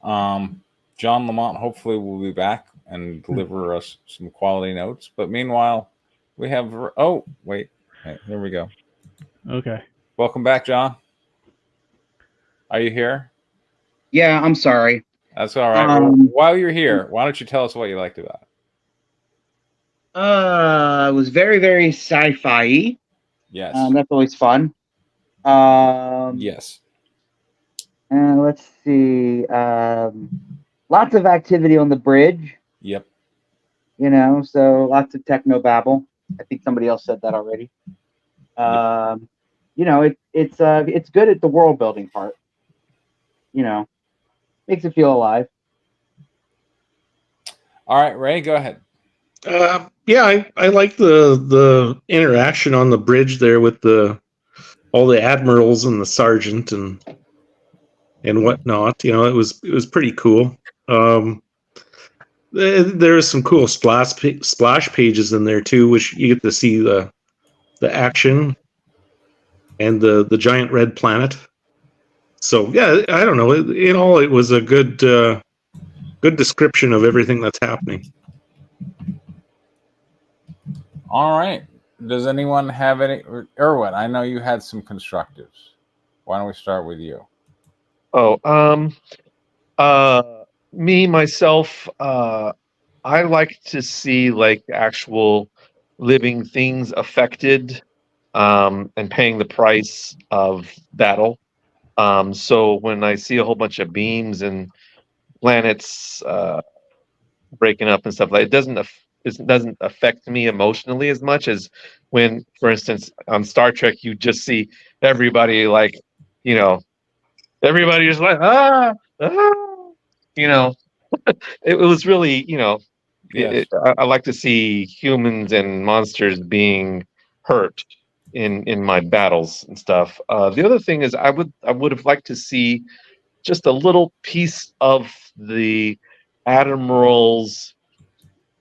John Lamont hopefully will be back and deliver us some quality notes. But meanwhile, we have here we go. Okay. Welcome back, John. Are you here? Yeah, I'm sorry. That's all right. While you're here, why don't you tell us what you liked about it? It was very, very sci-fi. Yes. That's always fun. Yes. And let's see. Lots of activity on the bridge. Yep. So lots of techno babble. I think somebody else said that already. It's good at the world building part. Makes it feel alive. All right, Ray, go ahead. I like the interaction on the bridge there with all the admirals and the sergeant and whatnot. It was pretty cool. There's some cool splash pages in there too, which you get to see the action and the giant red planet. So yeah, I don't know. In all, it was a good description of everything that's happening. All right. Does anyone have any? Erwin, I know you had some constructives. Why don't we start with you? Me myself, I like to see like actual living things affected and paying the price of battle. So when I see a whole bunch of beams and planets breaking up and stuff like it doesn't affect me emotionally as much as when, for instance, on Star Trek, you just see everybody everybody just like it was really Yes. I like to see humans and monsters being hurt in my battles and stuff. The other thing is I would have liked to see just a little piece of the admiral's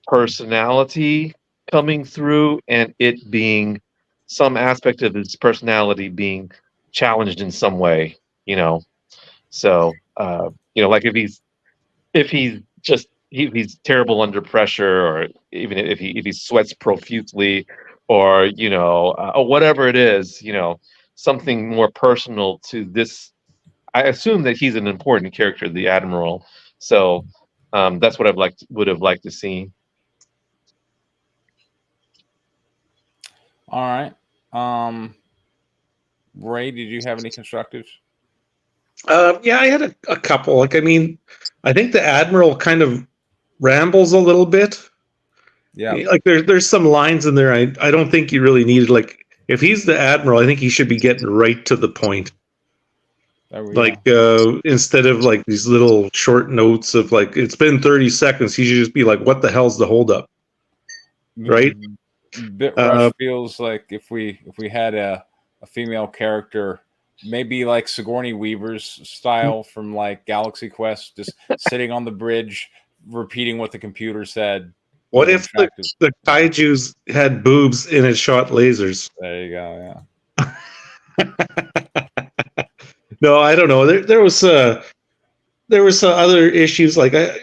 personality coming through and it being some aspect of his personality being challenged in some way, you know. So, like if he's just if he's terrible under pressure, or even if he sweats profusely, or or whatever it is, something more personal to this. I assume that he's an important character, the Admiral. So that's what would have liked to see. All right. Ray, did you have any constructives? Yeah, I had a couple. Like, I mean, I think the Admiral kind of rambles a little bit. Yeah. Like there's some lines in there I don't think you really needed. Like, if he's the Admiral, I think he should be getting right to the point. There we Like, go. instead of like these little short notes of like, it's been 30 seconds, he should just be like, what the hell's the holdup? Right? Bit Rush feels like if we had a female character, maybe like Sigourney Weaver's style from like Galaxy Quest, just sitting on the bridge repeating what the computer said. What if the kaijus had boobs and it shot lasers? There you go. Yeah. No, I don't know. There was other issues. Like I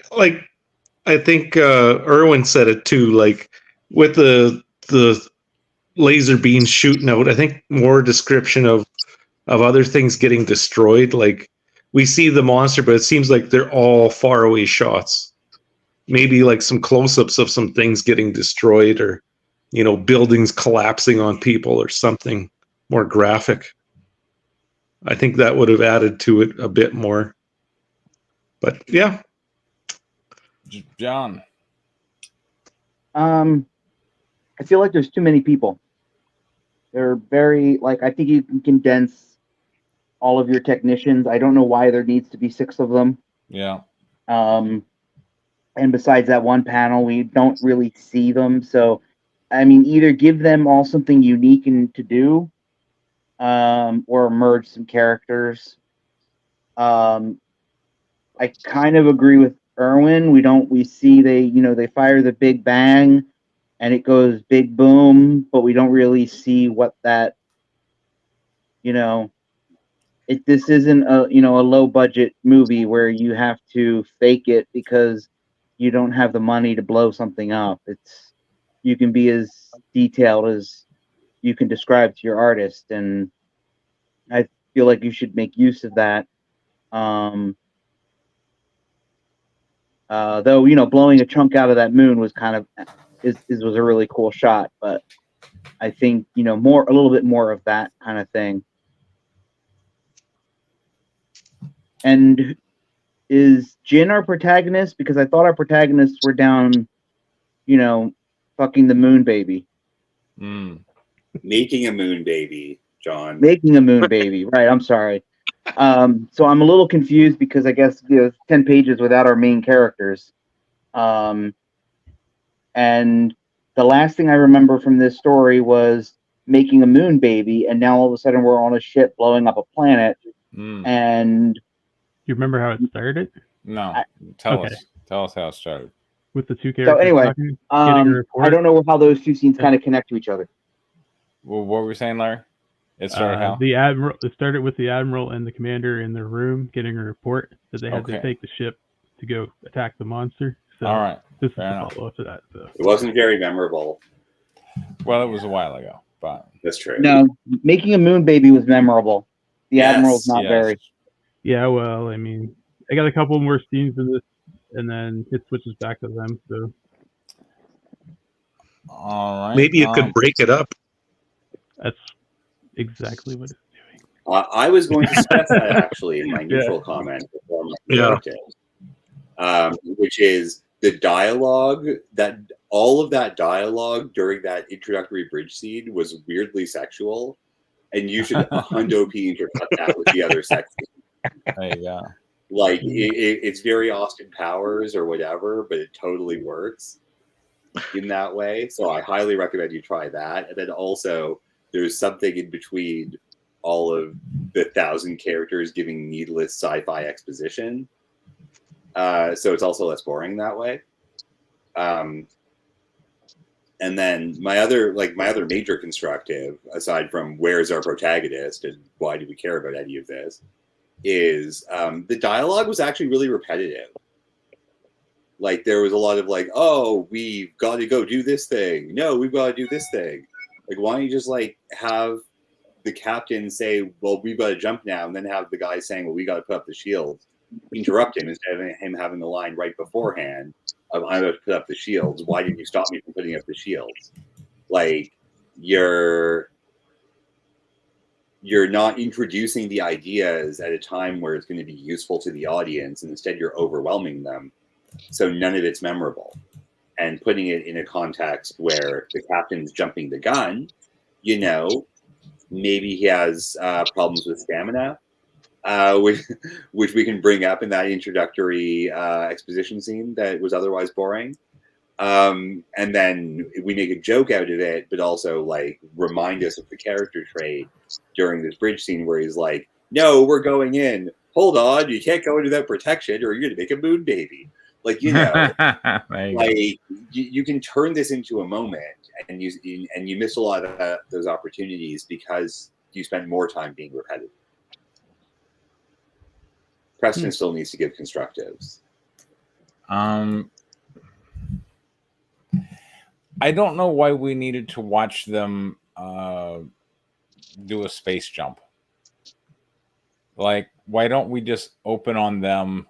think Irwin said it too. Like with the laser beams shooting out, I think more description of other things getting destroyed. Like we see the monster, but it seems like they're all far away shots. Maybe like some close-ups of some things getting destroyed, or buildings collapsing on people, or something more graphic. I think that would have added to it a bit more. But yeah. John. I feel like there's too many people. They're very, I think you can condense all of your technicians. I don't know why there needs to be 6 of them. Yeah. And besides that one panel, we don't really see them. So, I mean, either give them all something unique to do, or merge some characters. I kind of agree with Irwin. We see they fire the big bang and it goes big boom, but we don't really see what that, this isn't a low budget movie where you have to fake it because you don't have the money to blow something up. You can be as detailed as you can describe to your artist, and I feel like you should make use of that. Though blowing a chunk out of that moon was kind of was a really cool shot, but I think a little bit more of that kind of thing. And is Jin our protagonist? Because I thought our protagonists were down, fucking the moon baby. Making a moon baby, John. Making a moon baby, right? I'm sorry. So I'm a little confused because I guess 10 pages without our main characters. And the last thing I remember from this story was making a moon baby, and now all of a sudden we're on a ship blowing up a planet. And you remember how it started? No, tell us how it started. With the 2 characters. So anyway, talking, getting a report. I don't know how those 2 scenes kind of connect to each other. Well, what were we saying, Larry? It started how? The Admiral. It started with the Admiral and the commander in their room getting a report that they had to take the ship to go attack the monster. So all right. This is the follow-up to that. So. It wasn't very memorable. Well, it was a while ago, but that's true. No, making a moon baby was memorable. The Admiral's not very. Yeah, well, I mean, I got a couple more scenes in this, and then it switches back to them. So, all right. Maybe it could break it up. That's exactly what it's doing. I was going to stress that actually in my neutral comment before my which is the dialogue, that all of that dialogue during that introductory bridge scene was weirdly sexual, and you should 100p intercut that with the other sex scene. There you go. Like it's very Austin Powers or whatever, but it totally works in that way. So I highly recommend you try that. And then also there's something in between all of the 1,000 characters giving needless sci-fi exposition. So it's also less boring that way. And And then my other major constructive, aside from where's our protagonist and why do we care about any of this, is the dialogue was actually really repetitive. Like there was a lot of like, oh, we've got to go do this thing. No, we've got to do this thing. Like, why don't you just like have the captain say, well, we've got to jump now, and then have the guy saying, well, we got to put up the shields. Interrupt him instead of him having the line right beforehand of, I'm about to put up the shields. Why didn't you stop me from putting up the shields? Like, you're not introducing the ideas at a time where it's going to be useful to the audience, and instead you're overwhelming them. So none of it's memorable. And putting it in a context where the captain's jumping the gun, you know, maybe he has problems with stamina, which we can bring up in that introductory exposition scene that was otherwise boring. And then we make a joke out of it, but also like remind us of the character trait during this bridge scene where he's like, no, we're going in. Hold on, you can't go into that protection or you're going to make a moon baby. Like, you know, you can turn this into a moment, and you miss a lot of those opportunities because you spend more time being repetitive. Preston still needs to give constructives. I don't know why we needed to watch them do a space jump. Like, why don't we just open on them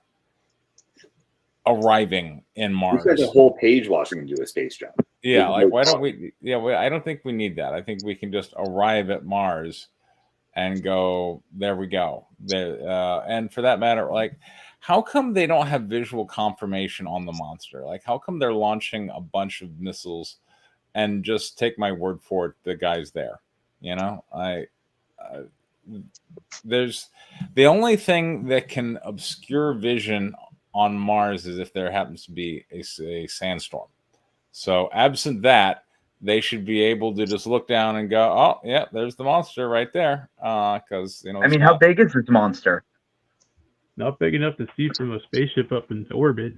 arriving in Mars? We spent a whole page watching them do a space jump. Yeah, like why don't we? Yeah, I don't think we need that. I think we can just arrive at Mars and go, there we go. There, and for that matter, like, how come they don't have visual confirmation on the monster? Like, how come they're launching a bunch of missiles and just take my word for it, the guy's there? You know, there's the only thing that can obscure vision on Mars is if there happens to be a sandstorm. So absent that, they should be able to just look down and go, oh, yeah, there's the monster right there. Because, you know, I mean, how big is this monster? Not big enough to see from a spaceship up into orbit.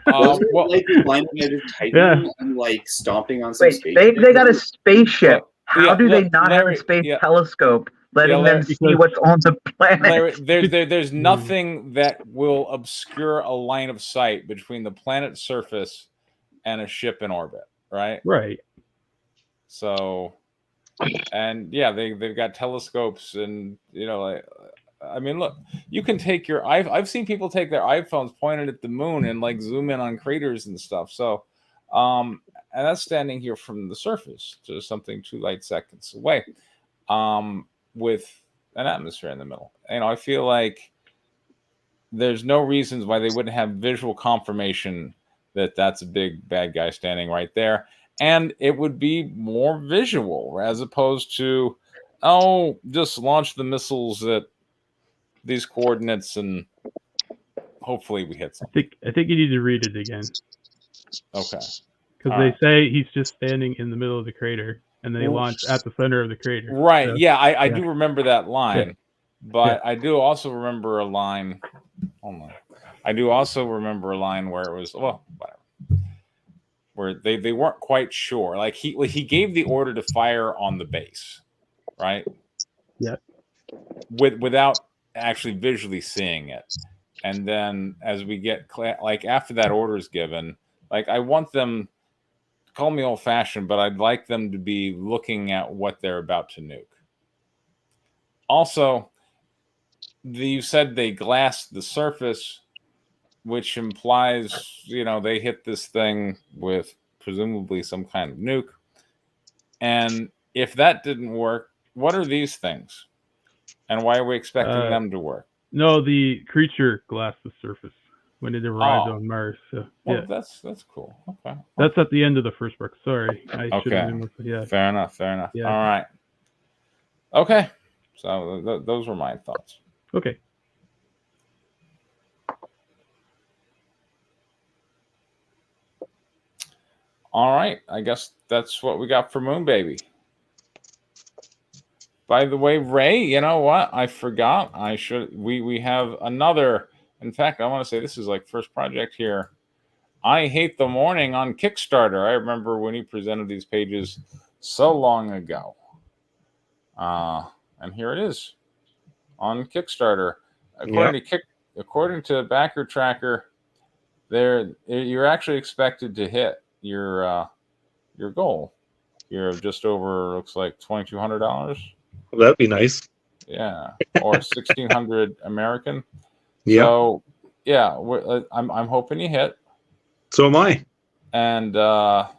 Well, like climbing out of Titan and like stomping on some spaceship. They got a spaceship. How do they not have a space telescope letting them see what's on the planet? There's nothing that will obscure a line of sight between the planet's surface and a ship in orbit, right? Right. So, and yeah, they've got telescopes, and you know, like, I mean, look, you can take your I've seen people take their iPhones pointed at the moon and like zoom in on craters and stuff. So, and that's standing here from the surface to something 2 light seconds away, with an atmosphere in the middle. You know, I feel like there's no reasons why they wouldn't have visual confirmation that that's a big bad guy standing right there. And it would be more visual as opposed to, oh, just launch the missiles at these coordinates and hopefully we hit something. I think you need to read it again. Okay. Because they say he's just standing in the middle of the crater and they launch at the center of the crater. Right. So, yeah, I do remember that line. Yeah. But I do also remember a line. Hold on. I do also remember a line where it was, well, whatever. Where they weren't quite sure. Like he gave the order to fire on the base, right? Yeah. Without actually visually seeing it. And then as we get like after that order is given, like I want them, call me old fashioned, but I'd like them to be looking at what they're about to nuke. Also, you said they glassed the surface, which implies, you know, they hit this thing with presumably some kind of nuke. And if that didn't work, what are these things? And why are we expecting them to work? No, the creature glassed the surface when it arrived on Mars. So, well, that's cool. Okay. That's at the end of the first book. Sorry. Yeah. Fair enough. Yeah. All right. Okay. So those were my thoughts. Okay. All right. I guess that's what we got for Moon Baby. By the way, Ray, you know what? I forgot. We have another. In fact, I want to say this is like first project here. I Hate the Morning on Kickstarter. I remember when he presented these pages so long ago. And here it is on Kickstarter. According to Backer Tracker, you're actually expected to hit your goal. You're just over, looks like $2,200. Well, that'd be nice. Yeah, or 1,600 American. Yeah. So yeah, I'm hoping you hit. So am I. And all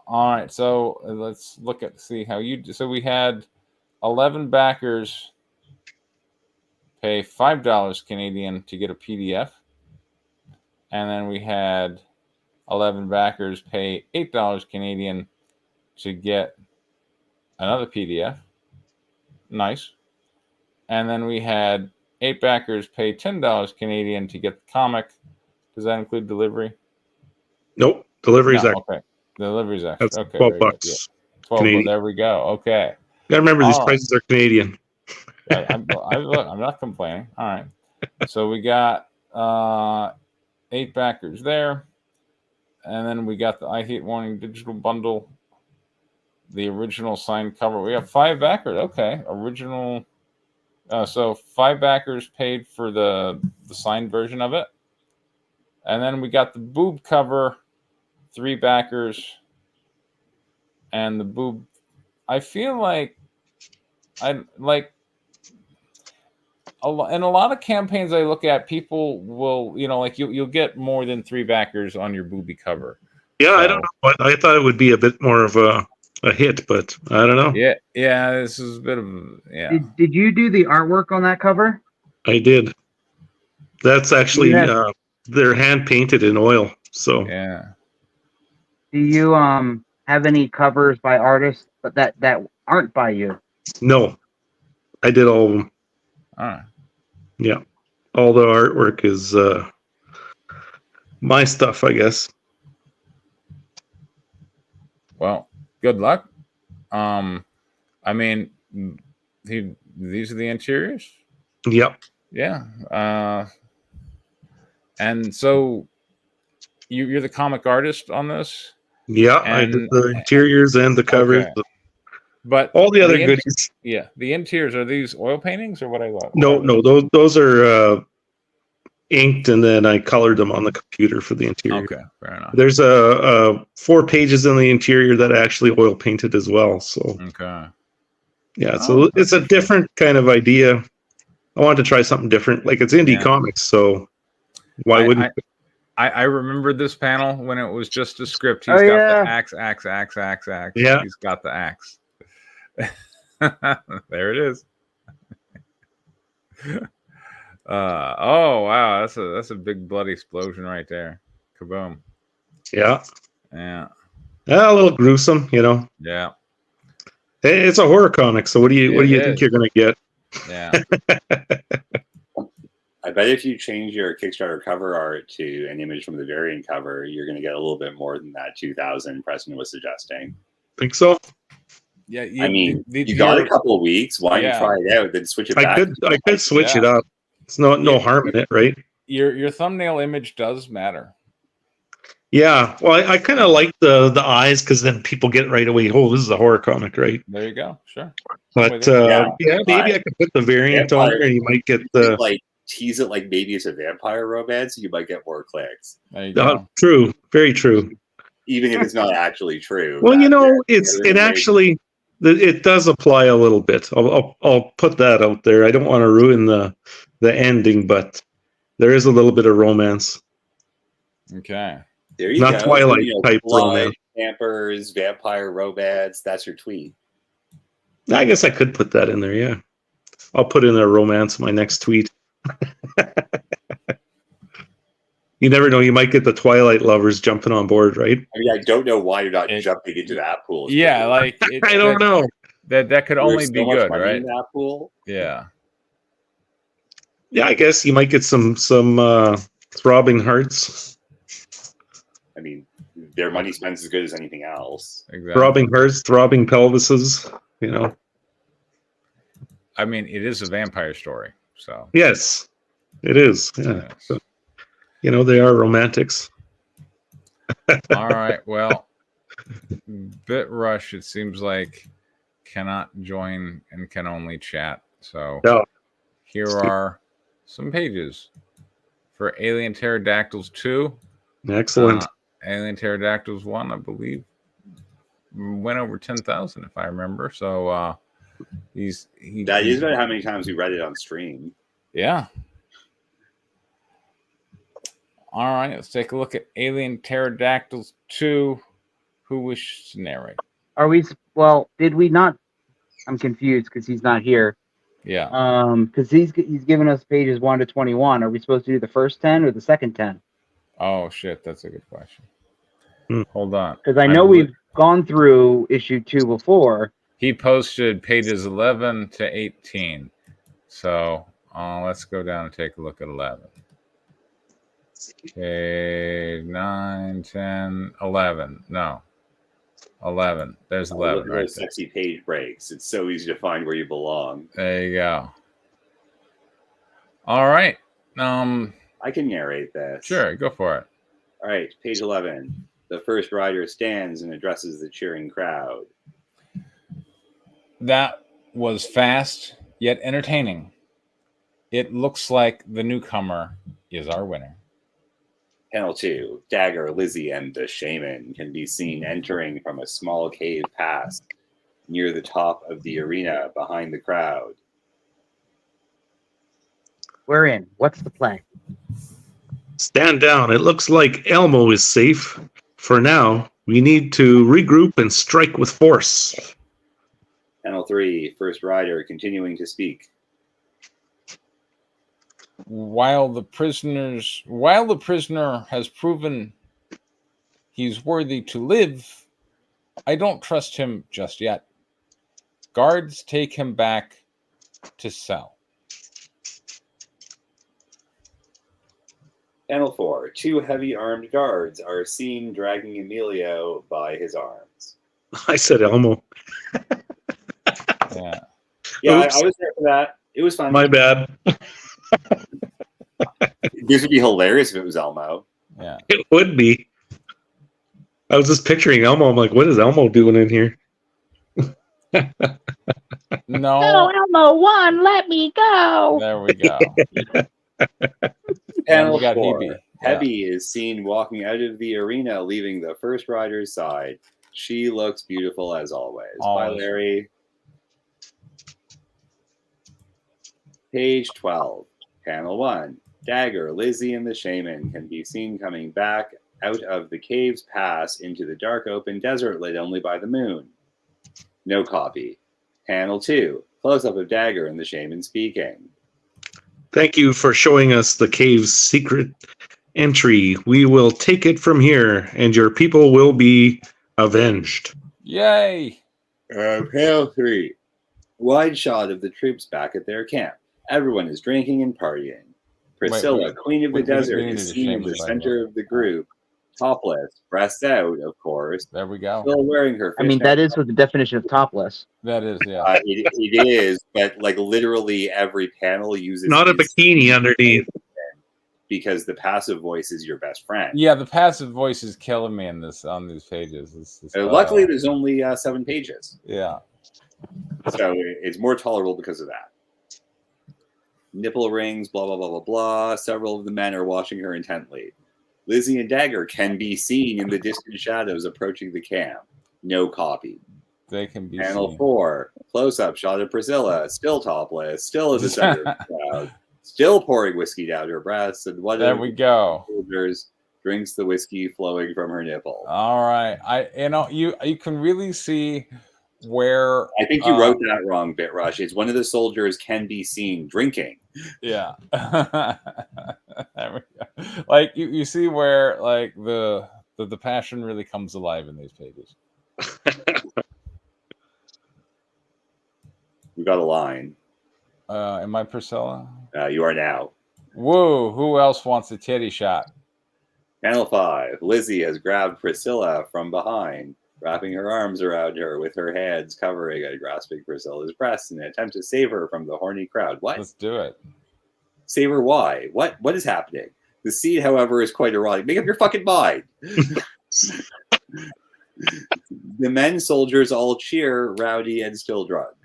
right, so let's see how you do. So we had 11 backers pay $5 Canadian to get a PDF, and then we had 11 backers pay $8 Canadian to get another PDF. Nice. And then we had 8 backers pay $10 Canadian to get the comic. Does that include delivery? Nope. Delivery's extra. Okay. Delivery's extra. That's Okay. $12 bucks. Yeah. 12. Canadian. There we go. Okay. Gotta remember these All right. prices are Canadian. I'm not complaining. All right. So we got 8 backers there. And then we got the I Hate Warning digital bundle, the original signed cover. We have 5 backers. Okay. Original. So 5 backers paid for the signed version of it. And then we got the boob cover, 3 backers. And the boob, I feel like in a lot of campaigns I look at, people will, like you'll get more than 3 backers on your booby cover. Yeah, so, I don't know. I thought it would be a bit more of a hit, but I don't know. Yeah. This is a bit of Did you do the artwork on that cover? I did. That's actually they're hand painted in oil. So yeah. Do you have any covers by artists, but that aren't by you? No, I did all of them. All right. Yeah, all the artwork is my stuff, I guess. Well, good luck. I mean, these are the interiors. Yep. Yeah. And so you're the comic artist on this? Yeah, I did the interiors and the covers. Okay. But all the other goodies. Yeah, the interiors, are these oil paintings or what I love? No, those are inked, and then I colored them on the computer for the interior. Okay, fair enough. There's 4 pages in the interior that I actually oil painted as well. So okay. Yeah, so it's a different kind of idea. I wanted to try something different. Like, it's indie comics, so why wouldn't I remember this panel when it was just a script. He's got the axe. Yeah. He's got the axe. There it is. Oh wow, that's a big bloody explosion right there. Kaboom. Yeah. Yeah. A little gruesome, Yeah. Hey, it's a horror comic, so what do you think you're gonna get? Yeah. I bet if you change your Kickstarter cover art to an image from the variant cover, you're going to get a little bit more than that 2,000 Preston was suggesting. Think so? Yeah, you got a couple of weeks. Why don't you try it out, then switch it back? I could switch it up. It's no harm in it, right? Your thumbnail image does matter. Yeah, well, I kind of like the eyes, because then people get right away, oh, this is a horror comic, right? There you go. Sure. But maybe I could put the variant on there, and you might get the tease it like maybe it's a vampire romance, you might get more clicks. There you go. True, very true. Even if it's not actually true. Well, it does apply a little bit. I'll put that out there. I don't want to ruin the ending, but there is a little bit of romance. Okay. There you go. Not Twilight type romance. Campers, vampire romance. That's your tweet. I guess I could put that in there. Yeah, I'll put in a romance in my next tweet. You never know. You might get the Twilight lovers jumping on board, right? I mean, I don't know why you're not jumping into that pool. Yeah, like I don't know. That could only be good, right? In that pool. Yeah. Yeah, I guess you might get some throbbing hearts. I mean, their money spent as good as anything else. Exactly. Throbbing hearts, throbbing pelvises. I mean, it is a vampire story, so yes, it is. Yeah. So, they are romantics. All right. Well, BitRush, it seems like, cannot join and can only chat. So No. here are some pages for Alien Pterodactyls 2. Excellent. Alien Pterodactyls 1, I believe, went over 10,000 if I remember. So that is about how many times we read it on stream. Yeah. All right, let's take a look at Alien Pterodactyls 2. Who wishes to narrate? Are we? Well, did we not? I'm confused because he's not here. Yeah. Because he's given us pages 1 to 21. Are we supposed to do the first 10 or the second 10? Oh shit, that's a good question. Hold on. Because I know we've gone through issue 2 before. He posted pages 11 to 18. So let's go down and take a look at 11. Okay, 9, 10, 11. No. 11. There's 11 look at right those there. sexy page breaks. It's so easy to find where you belong. There you go. All right. I can narrate this. Sure, go for it. All right, page 11. The first rider stands and addresses the cheering crowd. That was fast yet entertaining. It looks like the newcomer is our winner. Panel 2. Dagger, Lizzie, and the shaman can be seen entering from a small cave pass near the top of the arena behind the crowd. We're in. What's the play? Stand down. It looks like Elmo is safe. For now, we need to regroup and strike with force. Panel 3. First rider continuing to speak. While the prisoner has proven he's worthy to live, I don't trust him just yet. Guards take him back to cell. Panel 4. 2 heavy armed guards are seen dragging Emilio by his arms. I said Elmo. Yeah. Yeah, I was there for that. It was fun. My bad. This would be hilarious if it was Elmo. Yeah. It would be. I was just picturing Elmo. I'm like, what is Elmo doing in here? No. Elmo 1, let me go. There we go. Panel we got 4. Hebe. Hebe is seen walking out of the arena, leaving the first rider's side. She looks beautiful as always. Bye, Larry. Page 12. Panel 1. Dagger, Lizzie, and the shaman can be seen coming back out of the cave's pass into the dark open desert lit only by the moon. No copy. Panel 2. Close-up of Dagger and the shaman speaking. Thank you for showing us the cave's secret entry. We will take it from here, and your people will be avenged. Yay! Panel 3. Wide shot of the troops back at their camp. Everyone is drinking and partying. Priscilla, Queen of the Desert, is seen in the center of the group, topless, breasts out, of course. There we go. Still wearing her. I mean, that is what the definition of topless. That is, yeah. It is, but like literally every panel uses Not a bikini underneath. because the passive voice is your best friend. Yeah, the passive voice is killing me on these pages. Luckily, there's only 7 pages. Yeah. So it's more tolerable because of that. Nipple rings, blah, blah, blah, blah, blah. Several of the men are watching her intently. Lizzie and Dagger can be seen in the distant shadows approaching the camp. No copy. They can be Panel seen. 4. Close-up shot of Priscilla, still topless, still in the center of the crowd, still pouring whiskey down her breasts, and one There of we the go. soldiers drinks the whiskey flowing from her nipple. All right. You can really see where I think you wrote that wrong, BitRush. It's one of the soldiers can be seen drinking. Yeah. There we go. Like you see where like the passion really comes alive in these pages. We got a line. Am I Priscilla? You are now. Whoa, who else wants a titty shot? Panel 5. Lizzie has grabbed Priscilla from behind, wrapping her arms around her with her hands covering and grasping Priscilla's breasts in an attempt to save her from the horny crowd. What? Let's do it. Save her why? What is happening? The scene, however, is quite erotic. Make up your fucking mind. The men soldiers all cheer, rowdy and still drunk.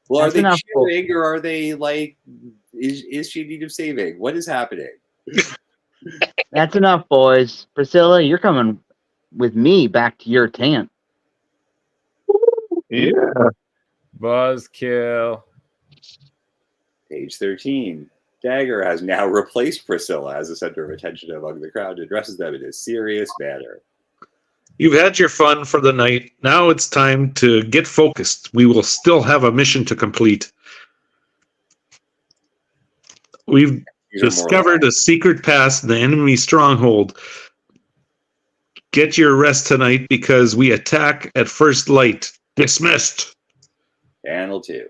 Well, That's are they enough cheering or are they like, is she in need of saving? What is happening? That's enough, boys. Priscilla, you're coming with me back to your tent. Yeah. Buzzkill. Page 13. Dagger has now replaced Priscilla as the center of attention among the crowd and addresses them in a serious manner. You've had your fun for the night. Now it's time to get focused. We will still have a mission to complete. We've discovered a secret pass in the enemy stronghold. Get your rest tonight because we attack at first light. Dismissed. Panel 2.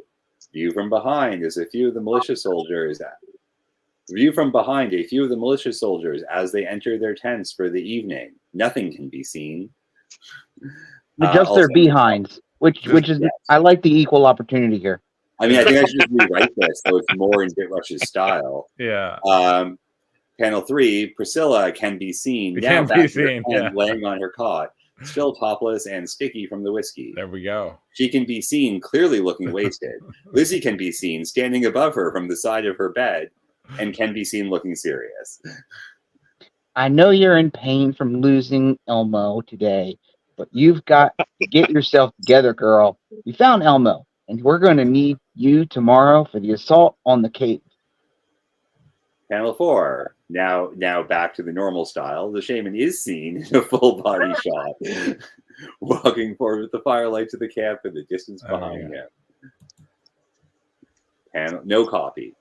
View from behind as a few of the militia soldiers View from behind a few of the militia soldiers as they enter their tents for the evening. Nothing can be seen. Just their behinds, which is yes. I like the equal opportunity here. I mean, I think I should just rewrite this so it's more in Bitrush's style. Yeah. Panel 3, Priscilla can be seen now back in her tent, laying on her cot, still topless and sticky from the whiskey. There we go. She can be seen clearly looking wasted. Lizzie can be seen standing above her from the side of her bed and can be seen looking serious. I know you're in pain from losing Elmo today, but you've got to get yourself together, girl. We found Elmo, and we're going to need you tomorrow for the assault on the cave. Panel 4. Now back to the normal style. The shaman is seen in a full body shot, walking forward with the firelight to the camp in the distance behind him. Panel, no copy.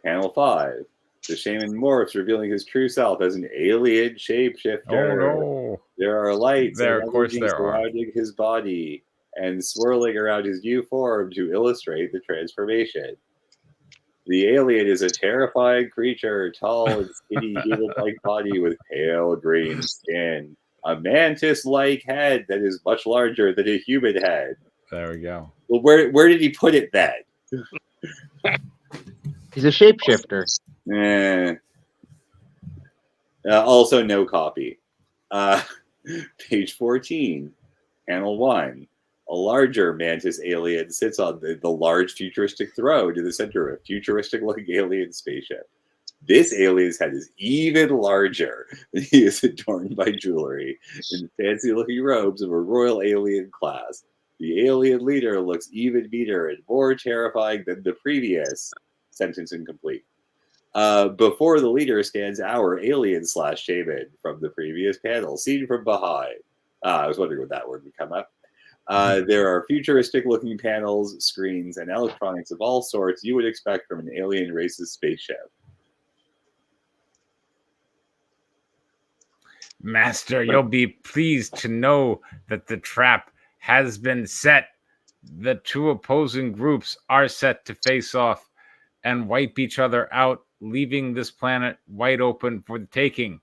Panel 5. The shaman morphs, revealing his true self as an alien shapeshifter. Oh no! There are lights There, of course, there are. surrounding his body and swirling around his new form to illustrate the transformation. The alien is a terrifying creature, tall and skinny, human-like body with pale green skin, a mantis-like head that is much larger than a human head. There we go. Well, where did he put it then? He's a shapeshifter. Also, no copy. Page 14, panel 1. A larger mantis alien sits on the large futuristic throne in the center of a futuristic-looking alien spaceship. This alien's head is even larger, and he is adorned by jewelry in fancy-looking robes of a royal alien class. The alien leader looks even meaner and more terrifying than the previous. Sentence incomplete. Before the leader stands our alien/shaman from the previous panel, seen from behind. I was wondering what that word would come up. There are futuristic-looking panels, screens, and electronics of all sorts you would expect from an alien race's spaceship. Master, you'll be pleased to know that the trap has been set. The two opposing groups are set to face off and wipe each other out, leaving this planet wide open for the taking.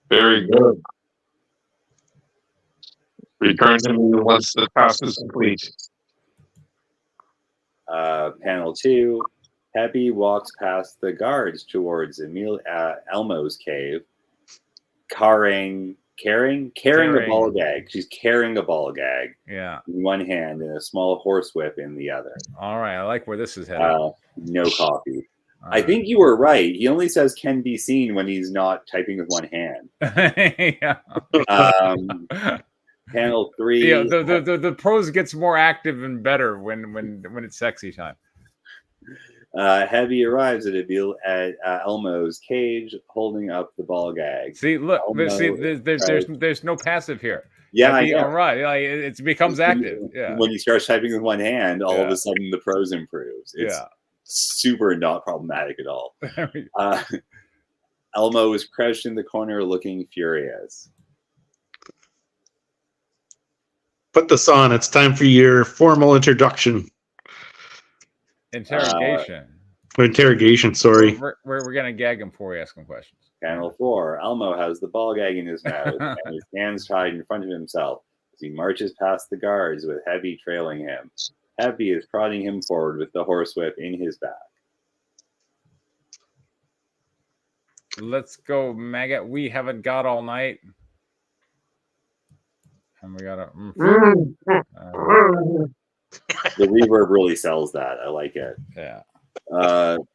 Very good. Return to me once the task is complete. Panel 2. Peppy walks past the guards towards Elmo's cave, carrying a ball gag. She's carrying a ball gag. Yeah. In one hand and a small horsewhip in the other. All right. I like where this is headed. No copy. I think you were right. He only says can be seen when he's not typing with one hand. Yeah. Panel 3. Yeah, the prose gets more active and better when it's sexy time. Heavy arrives at Elmo's cage, holding up the ball gag. See, look, there's no passive here. Yeah, Heavy, all right, like, it becomes active. Yeah, when he starts typing with one hand, all of a sudden the prose improves. It's super not problematic at all. Elmo is crouched in the corner, looking furious. Put this on. It's time for your formal introduction. Interrogation, sorry. We're going to gag him before we ask him questions. Panel 4. Elmo has the ball gag in his mouth and his hands tied in front of himself as he marches past the guards with Heavy trailing him. Heavy is prodding him forward with the horsewhip in his back. Let's go, maggot. We haven't got all night. And we got to. The reverb really sells that. I like it. Yeah.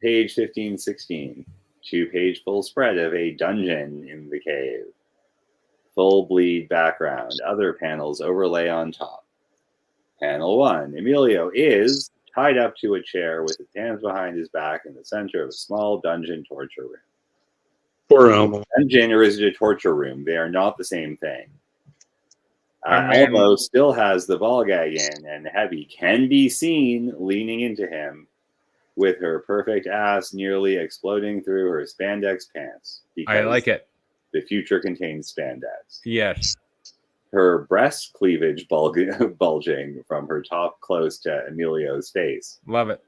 Page 1516. 2-page full spread of a dungeon in the cave. Full bleed background. Other panels overlay on top. Panel 1. Emilio is tied up to a chair with his hands behind his back in the center of a small dungeon torture room. Poor Elmo. Dungeon or is it a torture room? They are not the same thing. Elmo still has the ball gag in, and Heavy can be seen leaning into him with her perfect ass nearly exploding through her spandex pants. I like it. The future contains spandex. Yes. Her breast cleavage bulging from her top close to Emilio's face. Love it.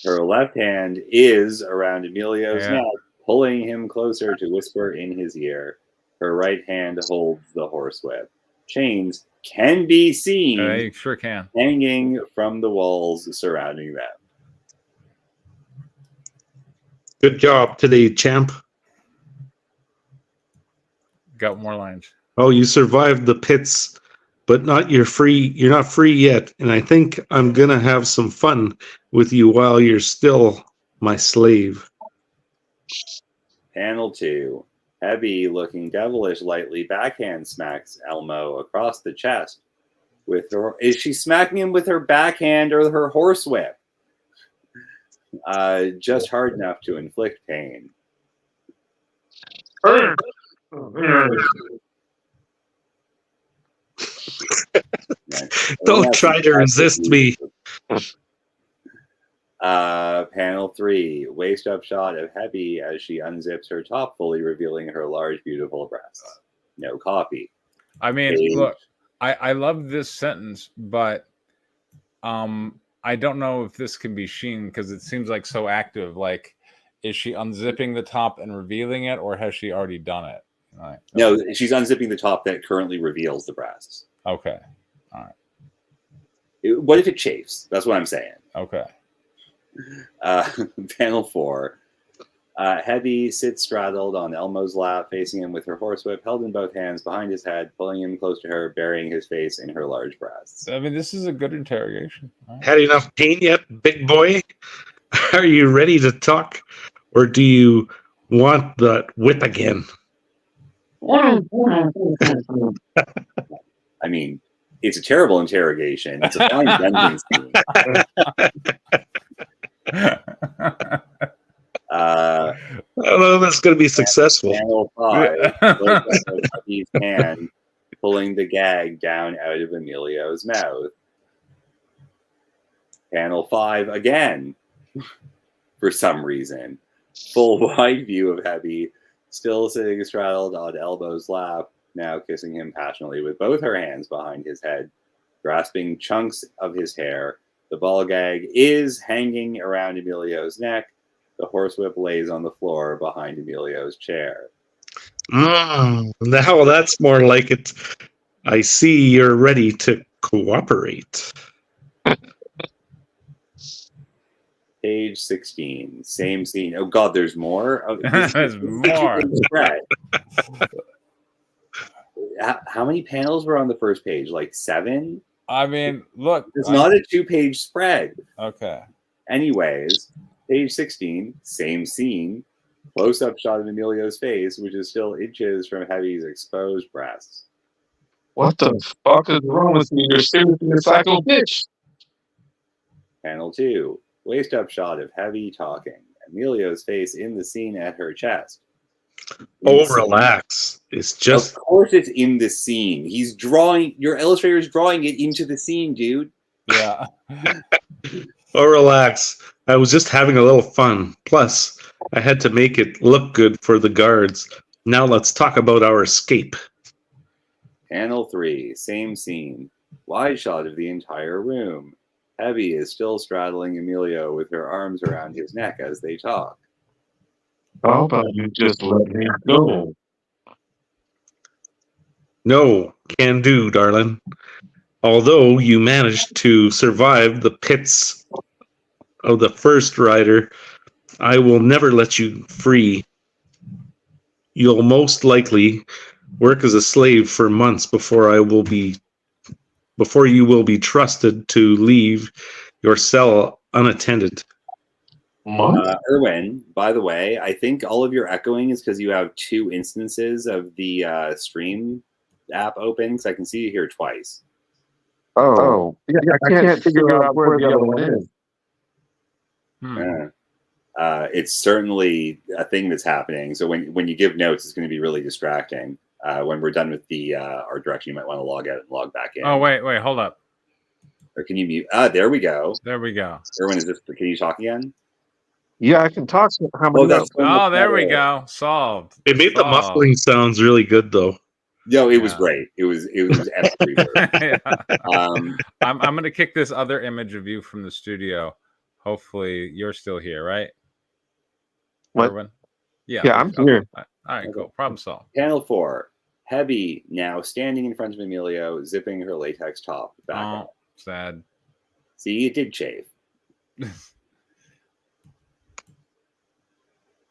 Her left hand is around Emilio's neck, pulling him closer to whisper in his ear. Her right hand holds the horsewhip. Chains can be seen I sure can. hanging from the walls surrounding them. Good job today, champ. Got more lines. Oh, you survived the pits, but you're not free yet. And I think I'm gonna have some fun with you while you're still my slave. Panel 2. Heavy, looking devilish, lightly backhand smacks Elmo across the chest. Is she smacking him with her backhand or her horsewhip? Just hard enough to inflict pain. Don't try to resist me. Panel 3. Waist up shot of Heavy as she unzips her top, fully revealing her large, beautiful breasts. No copy. I mean, look, I love this sentence, but I don't know if this can be Sheen because it seems like so active. Like, is she unzipping the top and revealing it, or has she already done it? Right. No, she's unzipping the top that currently reveals the breasts. Okay. All right. What if it chafes? That's what I'm saying. Okay. Panel 4. Heavy sits straddled on Elmo's lap, facing him with her horsewhip held in both hands behind his head, pulling him close to her, burying his face in her large breasts. I mean, this is a good interrogation. Right. Had enough pain yet, big boy? Are you ready to talk, or do you want the whip again? I mean, it's a terrible interrogation. It's a fine dungeon scene. I don't know if that's going to be successful. Panel 5. He's hand pulling the gag down out of Emilio's mouth. Panel 5 again. For some reason. Full wide view of Heavy, still sitting straddled on Elmo's lap, now kissing him passionately with both her hands behind his head, grasping chunks of his hair. The ball gag is hanging around Emilio's neck. The horsewhip lays on the floor behind Emilio's chair. Now that's more like it. I see you're ready to cooperate. Page 16, same scene. Oh God, there's more. Oh, There's more. How many panels were on the first page? Like 7? I mean, look. It's not a 2-page spread. Okay. Anyways, page 16, same scene. Close-up shot of Emilio's face, which is still inches from Heavy's exposed breasts. What the fuck is wrong with you? You're seriously a psycho bitch. Panel 2, waist-up shot of Heavy talking. Emilio's face in the scene at her chest. Relax. It's just... Of course it's in the scene. He's drawing... Your illustrator's drawing it into the scene, dude. Yeah. Relax. I was just having a little fun. Plus, I had to make it look good for the guards. Now let's talk about our escape. Panel 3, same scene. Wide shot of the entire room. Heavy is still straddling Emilio with her arms around his neck as they talk. How about you just let me go? No, can do, darling. Although you managed to survive the pits of the first rider, I will never let you free you'll most likely work as a slave for months before you will be trusted to leave your cell unattended. Erwin, by the way, I think all of your echoing is because you have 2 instances of the stream app open, because I can see you here twice. Oh, yeah, I can't figure out where the other one is. It's certainly a thing that's happening. So when you give notes, it's going to be really distracting. When we're done with the art direction, you might want to log out and log back in. Oh, wait, hold up. Or can you mute? There we go. There we go. Erwin, can you talk again? Yeah, I can talk. How many? There we go. Solved. It made the muffling sounds really good, though. No, it was great. It was everywhere. I'm going to kick this other image of you from the studio. Hopefully, you're still here, right? What? Erwin? Yeah, I'm here. All right, cool. Problem solved. Panel 4. Hebby now standing in front of Emilio, zipping her latex top back up. Sad. See, it did shave.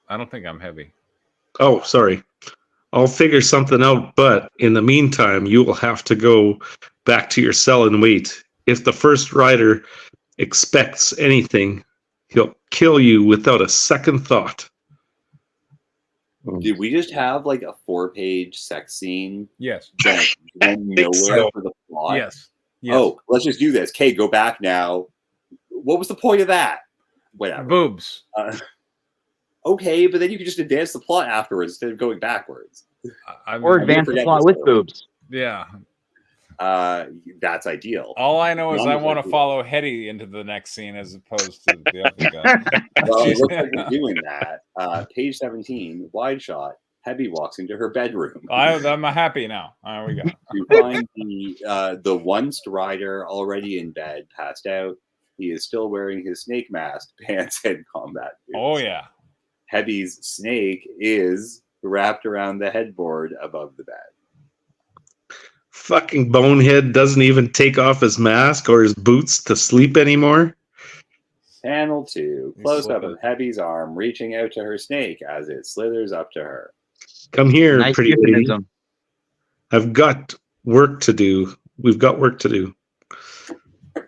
I don't think I'm heavy. Oh, sorry. I'll figure something out, but in the meantime, you will have to go back to your cell and wait. If the first rider expects anything, he'll kill you without a second thought. Did we just have like a 4-page sex scene? Yes. That went nowhere for the plot? Yes. Oh, let's just do this. Okay, go back now. What was the point of that? Whatever. Boobs. Okay, but then you could just advance the plot afterwards instead of going backwards. Or advance the plot with boobs. Yeah. That's ideal. All I know is I want to follow Hetty into the next scene as opposed to the other guy. Well, it looks like we're doing that. Page 17, wide shot. Hebby walks into her bedroom. I'm happy now. There we go. You find the once rider already in bed, passed out. He is still wearing his snake mask, pants, and combat boots. Oh, yeah. Hebby's snake is wrapped around the headboard above the bed. Fucking bonehead doesn't even take off his mask or his boots to sleep anymore. Panel 2, close up of Hebby's arm reaching out to her snake as it slithers up to her. Come here, Nice pretty lady. euphemism. I've got work to do. We've got work to do.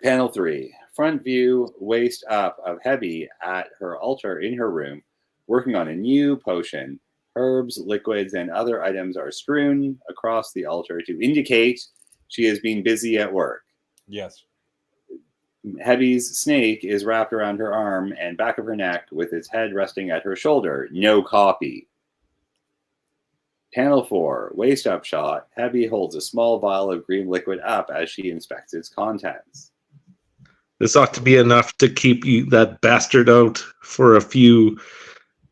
Panel 3, front view, waist up of Hebby at her altar in her room, working on a new potion. Herbs, liquids, and other items are strewn across the altar to indicate she has been busy at work. Yes. Hebby's snake is wrapped around her arm and back of her neck with its head resting at her shoulder. No copy. Panel 4, waist up shot. Hebby holds a small vial of green liquid up as she inspects its contents. This ought to be enough to keep that bastard out for a few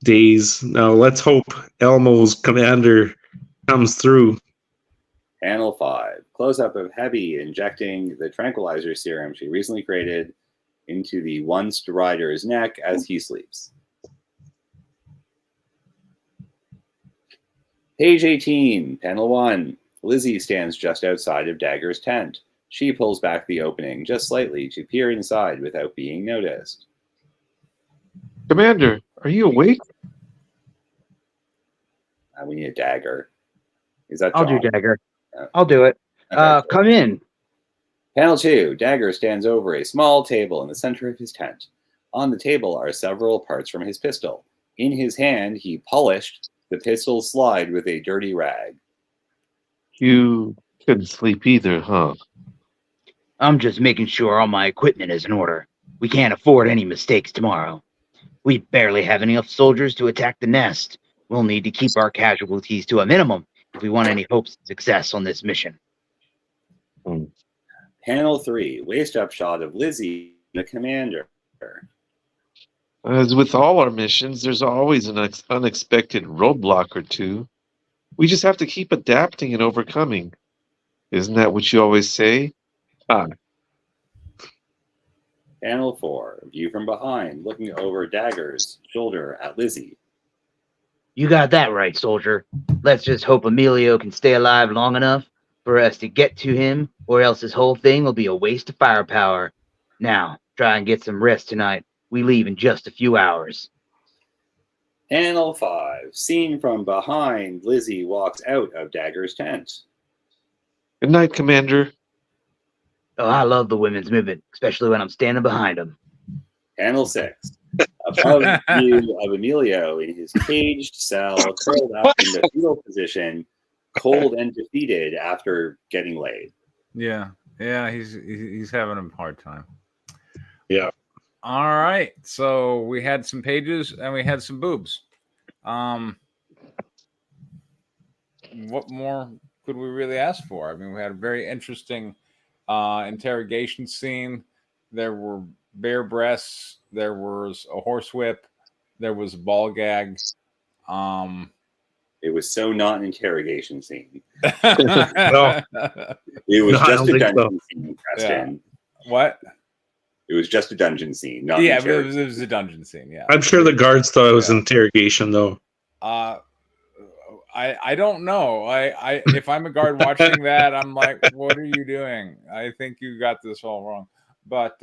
days. Now let's hope Elmo's commander comes through. Panel 5, close-up of Hebby injecting the tranquilizer serum she recently created into the once rider's neck as he sleeps. Page 18, panel 1. Lizzie stands just outside of Dagger's tent. She pulls back the opening just slightly to peer inside without being noticed. Commander, are you awake? We need a dagger. Is that I'll John? do Dagger. I'll do it. Okay. Come in. Panel 2. Dagger stands over a small table in the center of his tent. On the table are several parts from his pistol. In his hand, he polished the pistol's slide with a dirty rag. You couldn't sleep either, huh? I'm just making sure all my equipment is in order. We can't afford any mistakes tomorrow. We barely have enough soldiers to attack the nest. We'll need to keep our casualties to a minimum if we want any hopes of success on this mission. Panel 3, waist-up shot of Lizzie, the commander. As with all our missions, there's always an unexpected roadblock or two. We just have to keep adapting and overcoming. Isn't that what you always say? Panel 4, view from behind, looking over Dagger's shoulder at Lizzie. You got that right, soldier. Let's just hope Emilio can stay alive long enough for us to get to him, or else this whole thing will be a waste of firepower. Now, try and get some rest tonight. We leave in just a few hours. Panel 5. Scene from behind. Lizzie walks out of Dagger's tent. Good night, Commander. Oh, I love the women's movement, especially when I'm standing behind them. Panel 6. Above view of Emilio in his caged cell, curled up in the fetal position, cold and defeated after getting laid. Yeah, he's having a hard time. Yeah. All right, so we had some pages and we had some boobs. What more could we really ask for? I mean, we had a very interesting interrogation scene. There were bare breasts. There was a horsewhip. There was a ball gag. It was so not an interrogation scene. No. It was No, I just don't a think dungeon scene, Preston. What? It was just a dungeon scene, not Yeah, an but it interrogation. was a dungeon scene. Yeah, I'm sure the guards thought it was an interrogation, though. I don't know. I if I'm a guard watching that, I'm like, what are you doing? I think you got this all wrong. But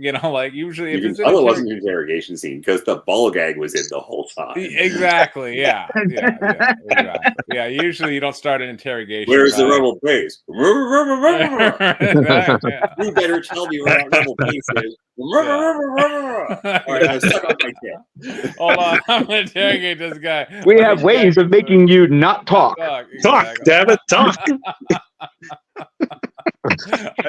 like usually if You can it's tell it wasn't an interrogation scene because the ball gag was in the whole time. Exactly. Yeah. Exactly. Yeah. Usually you don't start an interrogation. Where's the rebel base? Exactly, yeah. You better tell me where that rebel base is. All right, I was stuck on my tip. Hold on, I'm gonna interrogate this guy. We have ways of making you not talk. Talk, damn it, talk. I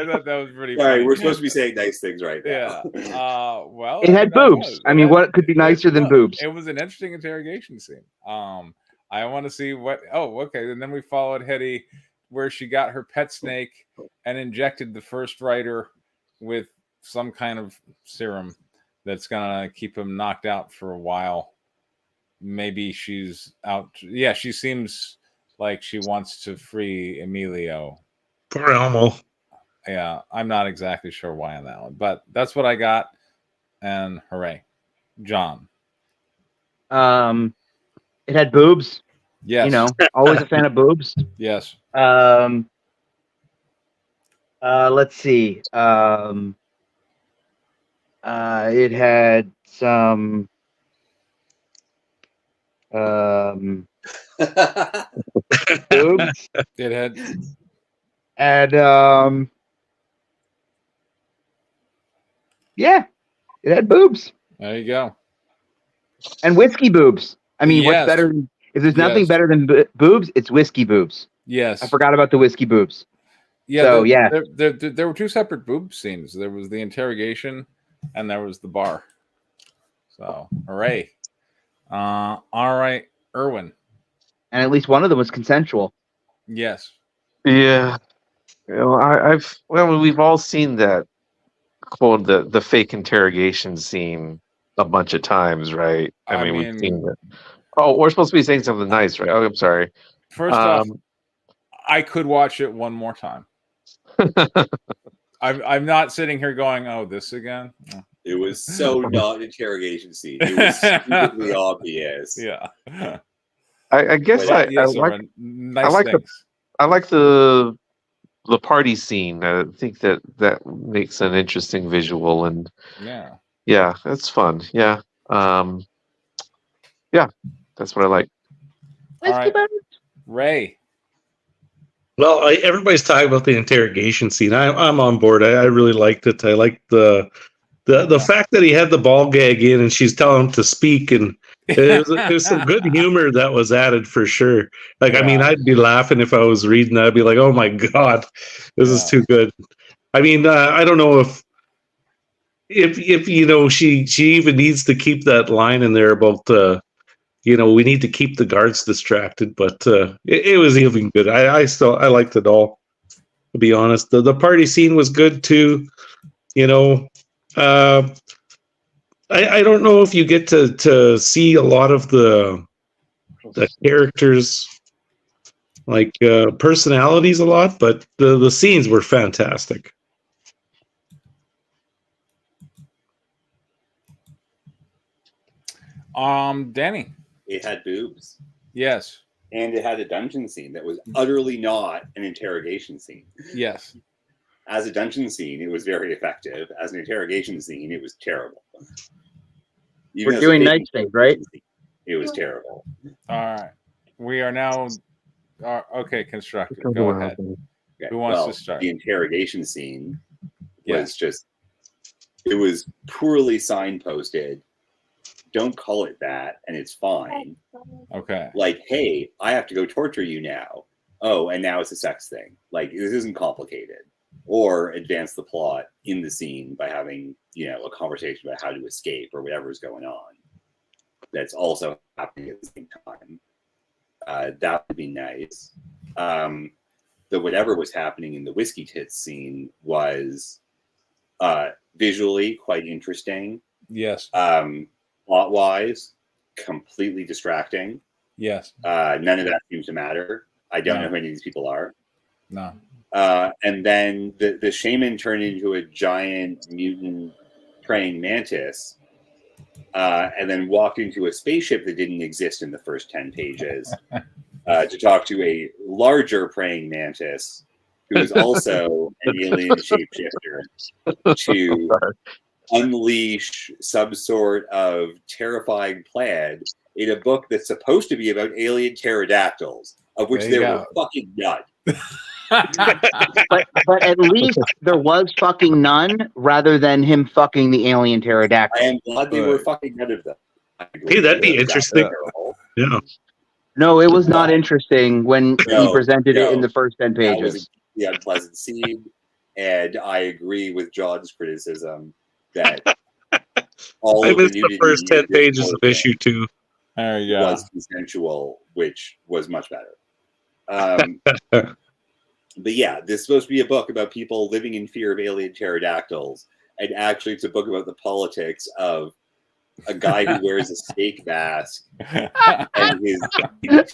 thought that was pretty All right, funny. we're supposed to be saying nice things right now. Yeah. Well, It had boobs. I mean, what could be nicer than boobs? It was an interesting interrogation scene. I want to see what. Oh, okay. And then we followed Hetty, where she got her pet snake and injected the first writer with some kind of serum that's gonna keep him knocked out for a while. Maybe she's out. Yeah, she seems like she wants to free Emilio. Poor Elmo. Yeah, I'm not exactly sure why on that one, but that's what I got. And hooray, John. It had boobs. Yes. You know, always a fan of boobs. Yes. Let's see. It had some boobs. It had. And yeah, it had boobs There you go. and whiskey boobs. I mean, Yes. what's better? If there's nothing Yes. better than boobs, it's whiskey boobs. Yes. I forgot about the whiskey boobs. Yeah. So, yeah. There were two separate boob scenes. There was the interrogation, and there was the bar. So hooray! All right, Erwin. And at least one of them was consensual. Yes. Yeah. We've all seen that quote, the fake interrogation scene a bunch of times, right? I mean, we've seen it. Oh, we're supposed to be saying something nice, right? Oh, I'm sorry. First off, I could watch it one more time. I'm not sitting here going, "Oh, this again." It was so not an interrogation scene. It was stupidly obvious. Yeah. I guess I like the party scene. I think that makes an interesting visual, and yeah, that's fun. Yeah, yeah, that's what I like. All right. Ray. Well, everybody's talking about the interrogation scene. I'm on board. I really liked it. I liked the fact that he had the ball gag in and she's telling him to speak, and there's some good humor that was added for sure. Like, I mean, I'd be laughing if I was reading that. I'd be like, oh my God, this is too good. I mean, I don't know if you know, she even needs to keep that line in there about, you know, we need to keep the guards distracted, but it was even good. I liked it all, to be honest. The party scene was good too. You know, I don't know if you get to see a lot of the characters, like personalities a lot, but the scenes were fantastic. Danny. It had boobs. Yes. And it had a dungeon scene that was utterly not an interrogation scene. Yes. As a dungeon scene, it was very effective. As an interrogation scene, it was terrible. We're doing night things, right? It was terrible. All right. We are now okay, constructed. Go ahead. Okay. Who wants to start? The interrogation scene was just, it was poorly signposted. Don't call it that, and it's fine. Okay. Like, hey, I have to go torture you now. Oh, and now it's a sex thing. Like, this isn't complicated. Or advance the plot in the scene by having, a conversation about how to escape or whatever is going on. That's also happening at the same time. That would be nice. The whatever was happening in the whiskey tits scene was visually quite interesting. Yes. Plot-wise, completely distracting. Yes. None of that seems to matter. I don't know who any of these people are. No. And then the shaman turned into a giant mutant praying mantis, and then walked into a spaceship that didn't exist in the first 10 pages to talk to a larger praying mantis who is also an alien shapeshifter to unleash some sort of terrifying plan in a book that's supposed to be about alien pterodactyls, of which there were fucking none. but at least there was fucking none rather than him fucking the alien pterodactyl. I am glad they were fucking none of them. Hey, that'd be interesting. Yeah. No, it was not interesting when he presented it in the first 10 pages. That was the unpleasant scene, and I agree with John's criticism that all I of missed the the first 10 pages of issue 2. There you go. Was consensual, which was much better. But yeah, this is supposed to be a book about people living in fear of alien pterodactyls, and actually it's a book about the politics of a guy who wears a steak mask and his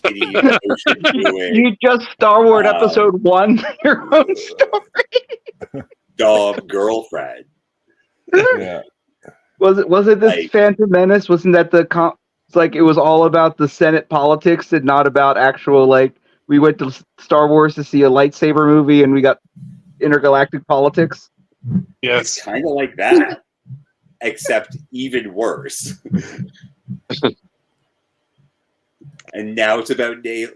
titty ocean doing, You just Star Wars episode 1 your own story. Dom girlfriend. Yeah. Was it this Like- Phantom Menace? Wasn't that it's like it was all about the Senate politics and not about actual, like, we went to Star Wars to see a lightsaber movie and we got intergalactic politics? It's Yes. kind of like that, except even worse. And now it's about an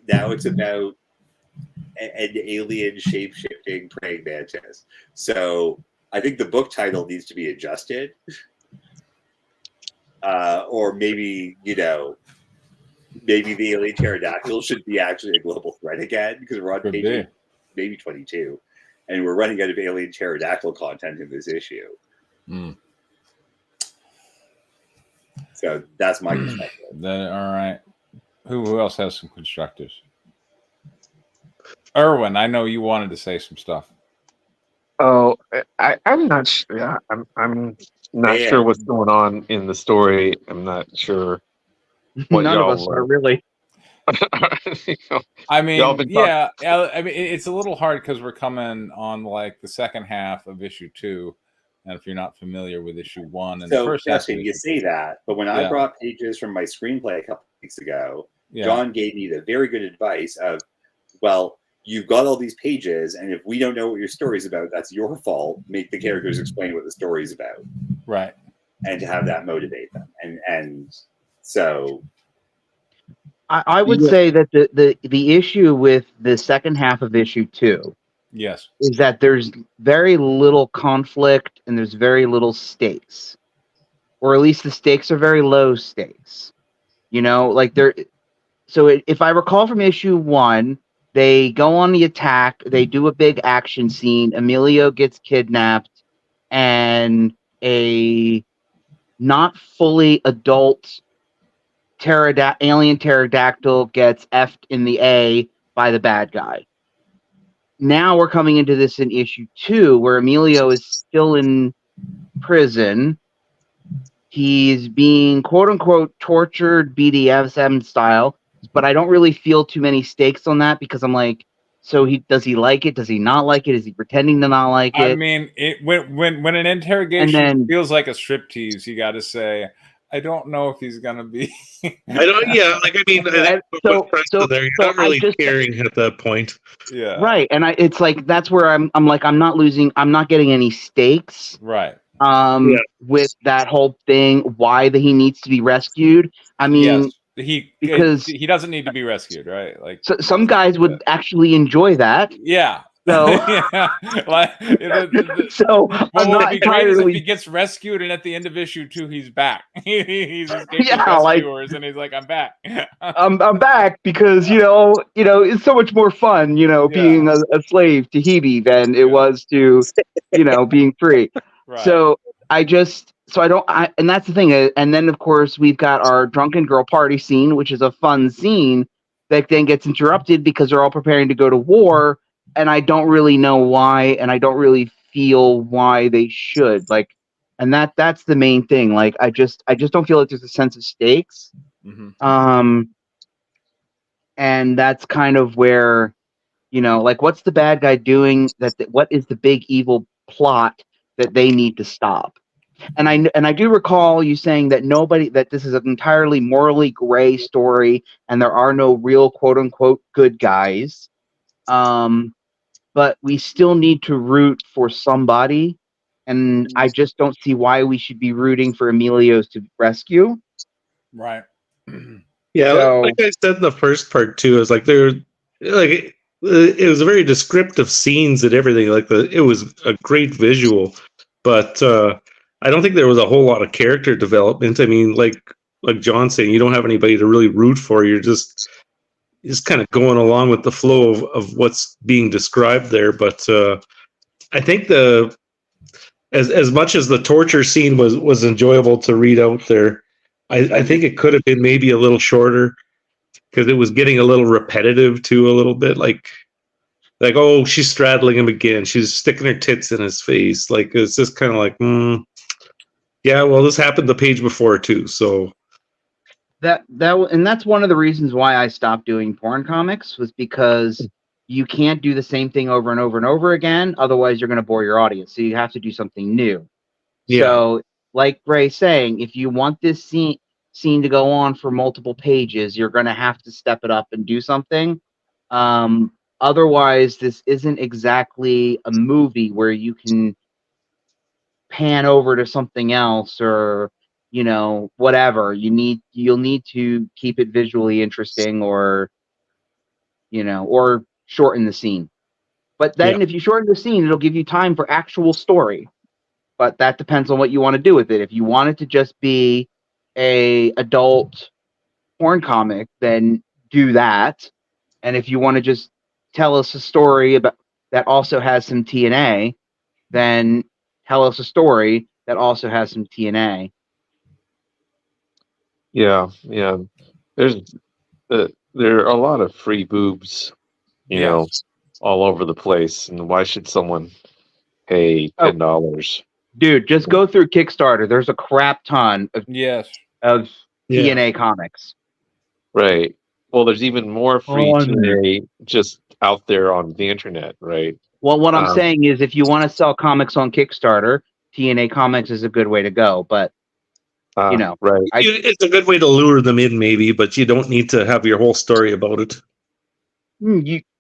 alien shape-shifting praying mantis. So I think the book title needs to be adjusted, or maybe maybe the alien pterodactyl should be actually a global threat again, because we're on page maybe 22, and we're running out of alien pterodactyl content in this issue. Mm. So that's my perspective. All right. Who else has some constructives? Erwin, I know you wanted to say some stuff. Oh, I'm not sure. Yeah, I'm not sure what's going on in the story. I'm not sure. What None of us are really. I mean, I mean, it's a little hard because we're coming on like the second half of issue 2, and if you're not familiar with issue 1 and the first half, Justin, you say that, but when I brought pages from my screenplay a couple weeks ago, John gave me the very good advice of, well, you've got all these pages, and if we don't know what your story's about, that's your fault. Make the characters explain what the story's about, right? And to have that motivate them, and so. I would say that the issue with the second half of issue 2, yes, is that there's very little conflict and there's very little stakes, or at least the stakes are very low stakes. Like they're. So if I recall from issue 1, they go on the attack, they do a big action scene, Emilio gets kidnapped, and a not fully adult alien pterodactyl gets effed in the A by the bad guy. Now we're coming into this in issue 2, where Emilio is still in prison. He's being quote-unquote tortured BDSM style, but I don't really feel too many stakes on that, because I'm like, so does he like it? Does he not like it? Is he pretending to not like it? I mean, when an interrogation feels like a striptease, you got to say, I don't know if he's gonna be. I don't. Yeah, like I mean, you're not really caring at that point. Yeah. Right, and it's like that's where I'm like I'm not getting any stakes. Right. With that whole thing, why he needs to be rescued. I mean, because he doesn't need to be rescued, right? Like some guys would actually enjoy that. Yeah. So, yeah. Like, so what I'm would not be great is if he entirely. gets rescued, and at the end of issue 2, he's back. He's escaped his Yeah, like rescuers, and he's like, "I'm back." I'm back because it's so much more fun, being Yeah. a slave to Hebe than it Yeah. was to, being free. Right. So and that's the thing. And then of course we've got our drunken girl party scene, which is a fun scene that then gets interrupted because they're all preparing to go to war, and I don't really know why, and I don't really feel why they should. Like, and that's the main thing. Like, I just don't feel like there's a sense of stakes. Mm-hmm. And that's kind of where, like, what's the bad guy doing? What is the big evil plot that they need to stop? And I do recall you saying that this is an entirely morally gray story, and there are no real quote unquote good guys. But we still need to root for somebody, and I just don't see why we should be rooting for Emilio's to rescue. Right. Yeah, So, like I said in the first part too, it was like it was very descriptive scenes and everything. Like it was a great visual, but I don't think there was a whole lot of character development. I mean, like John saying, you don't have anybody to really root for. You're just kind of going along with the flow of what's being described there. But I think as much as the torture scene was enjoyable to read out there, I think it could have been maybe a little shorter because it was getting a little repetitive too, a little bit like, oh, she's straddling him again. She's sticking her tits in his face. Like, it's just kind of like, yeah, well, this happened the page before too. So and that's one of the reasons why I stopped doing porn comics, was because you can't do the same thing over and over and over again. Otherwise, you're going to bore your audience. So you have to do something new. Yeah. So, like Ray's saying, if you want this scene to go on for multiple pages, you're going to have to step it up and do something. Otherwise, this isn't exactly a movie where you can pan over to something else or whatever. You'll need to keep it visually interesting, or or shorten the scene. But then if you shorten the scene, it'll give you time for actual story. But that depends on what you want to do with it. If you want it to just be a adult porn comic, then do that. And if you want to just tell us a story about that also has some TNA, then tell us a story that also has some TNA. Yeah. There are a lot of free boobs, you know, all over the place. And why should someone pay $10? Dude, just go through Kickstarter. There's a crap ton of TNA comics. Right. Well, there's even more free TNA just out there on the internet, right? Well, what I'm saying is, if you want to sell comics on Kickstarter, TNA Comics is a good way to go. But right, it's a good way to lure them in, maybe, but you don't need to have your whole story about it.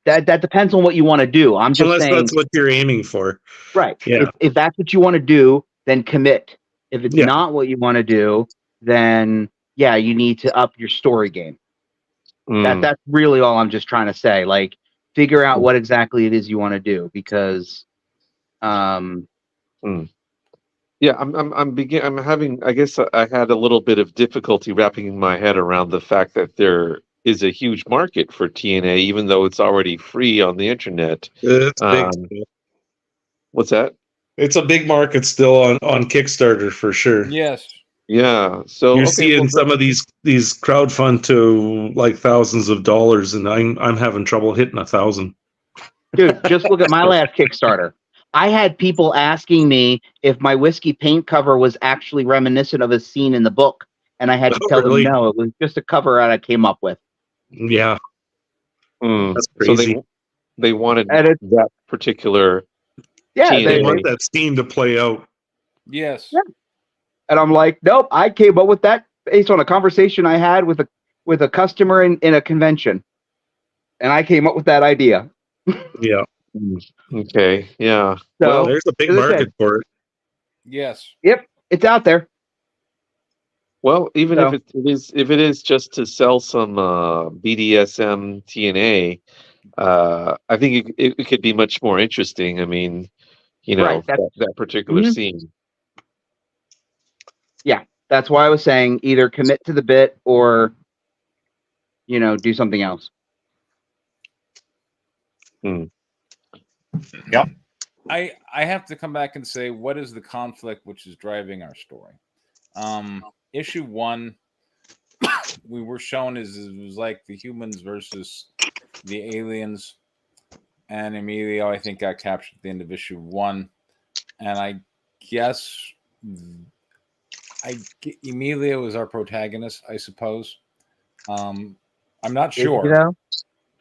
That depends on what you want to do. I'm just Unless saying that's what you're aiming for, right? Yeah. If that's what you want to do, then commit. If it's not what you want to do, then you need to up your story game. That's really all I'm just trying to say. Like, figure out what exactly it is you want to do, because yeah, I'm having, I guess I had a little bit of difficulty wrapping my head around the fact that there is a huge market for TNA, even though it's already free on the internet. It's big. What's that? It's a big market still on Kickstarter for sure. Yes. Yeah. So you're seeing some of these crowdfund to like thousands of dollars, and I'm having trouble hitting 1,000. Dude, just look at my last Kickstarter. I had people asking me if my whiskey paint cover was actually reminiscent of a scene in the book, and I had to tell them no, it was just a cover that I came up with. Yeah. That's crazy. So they wanted that particular they want that scene to play out. Yes. Yeah. And I'm like, nope, I came up with that based on a conversation I had with a customer in a convention. And I came up with that idea. Yeah. Okay. Yeah. So, well, there's a big market for it. Yes. Yep. It's out there. Well, even So- if it is just to sell some BDSM TNA, I think it could be much more interesting. I mean, Right, that particular Mhm. scene. Yeah, that's why I was saying either commit to the bit or, do something else. Yep. I have to come back and say, what is the conflict which is driving our story? Issue 1, we were shown it was like the humans versus the aliens, and Emilio, I think, got captured at the end of issue 1, and I guess Emilio is our protagonist, I suppose. I'm not sure.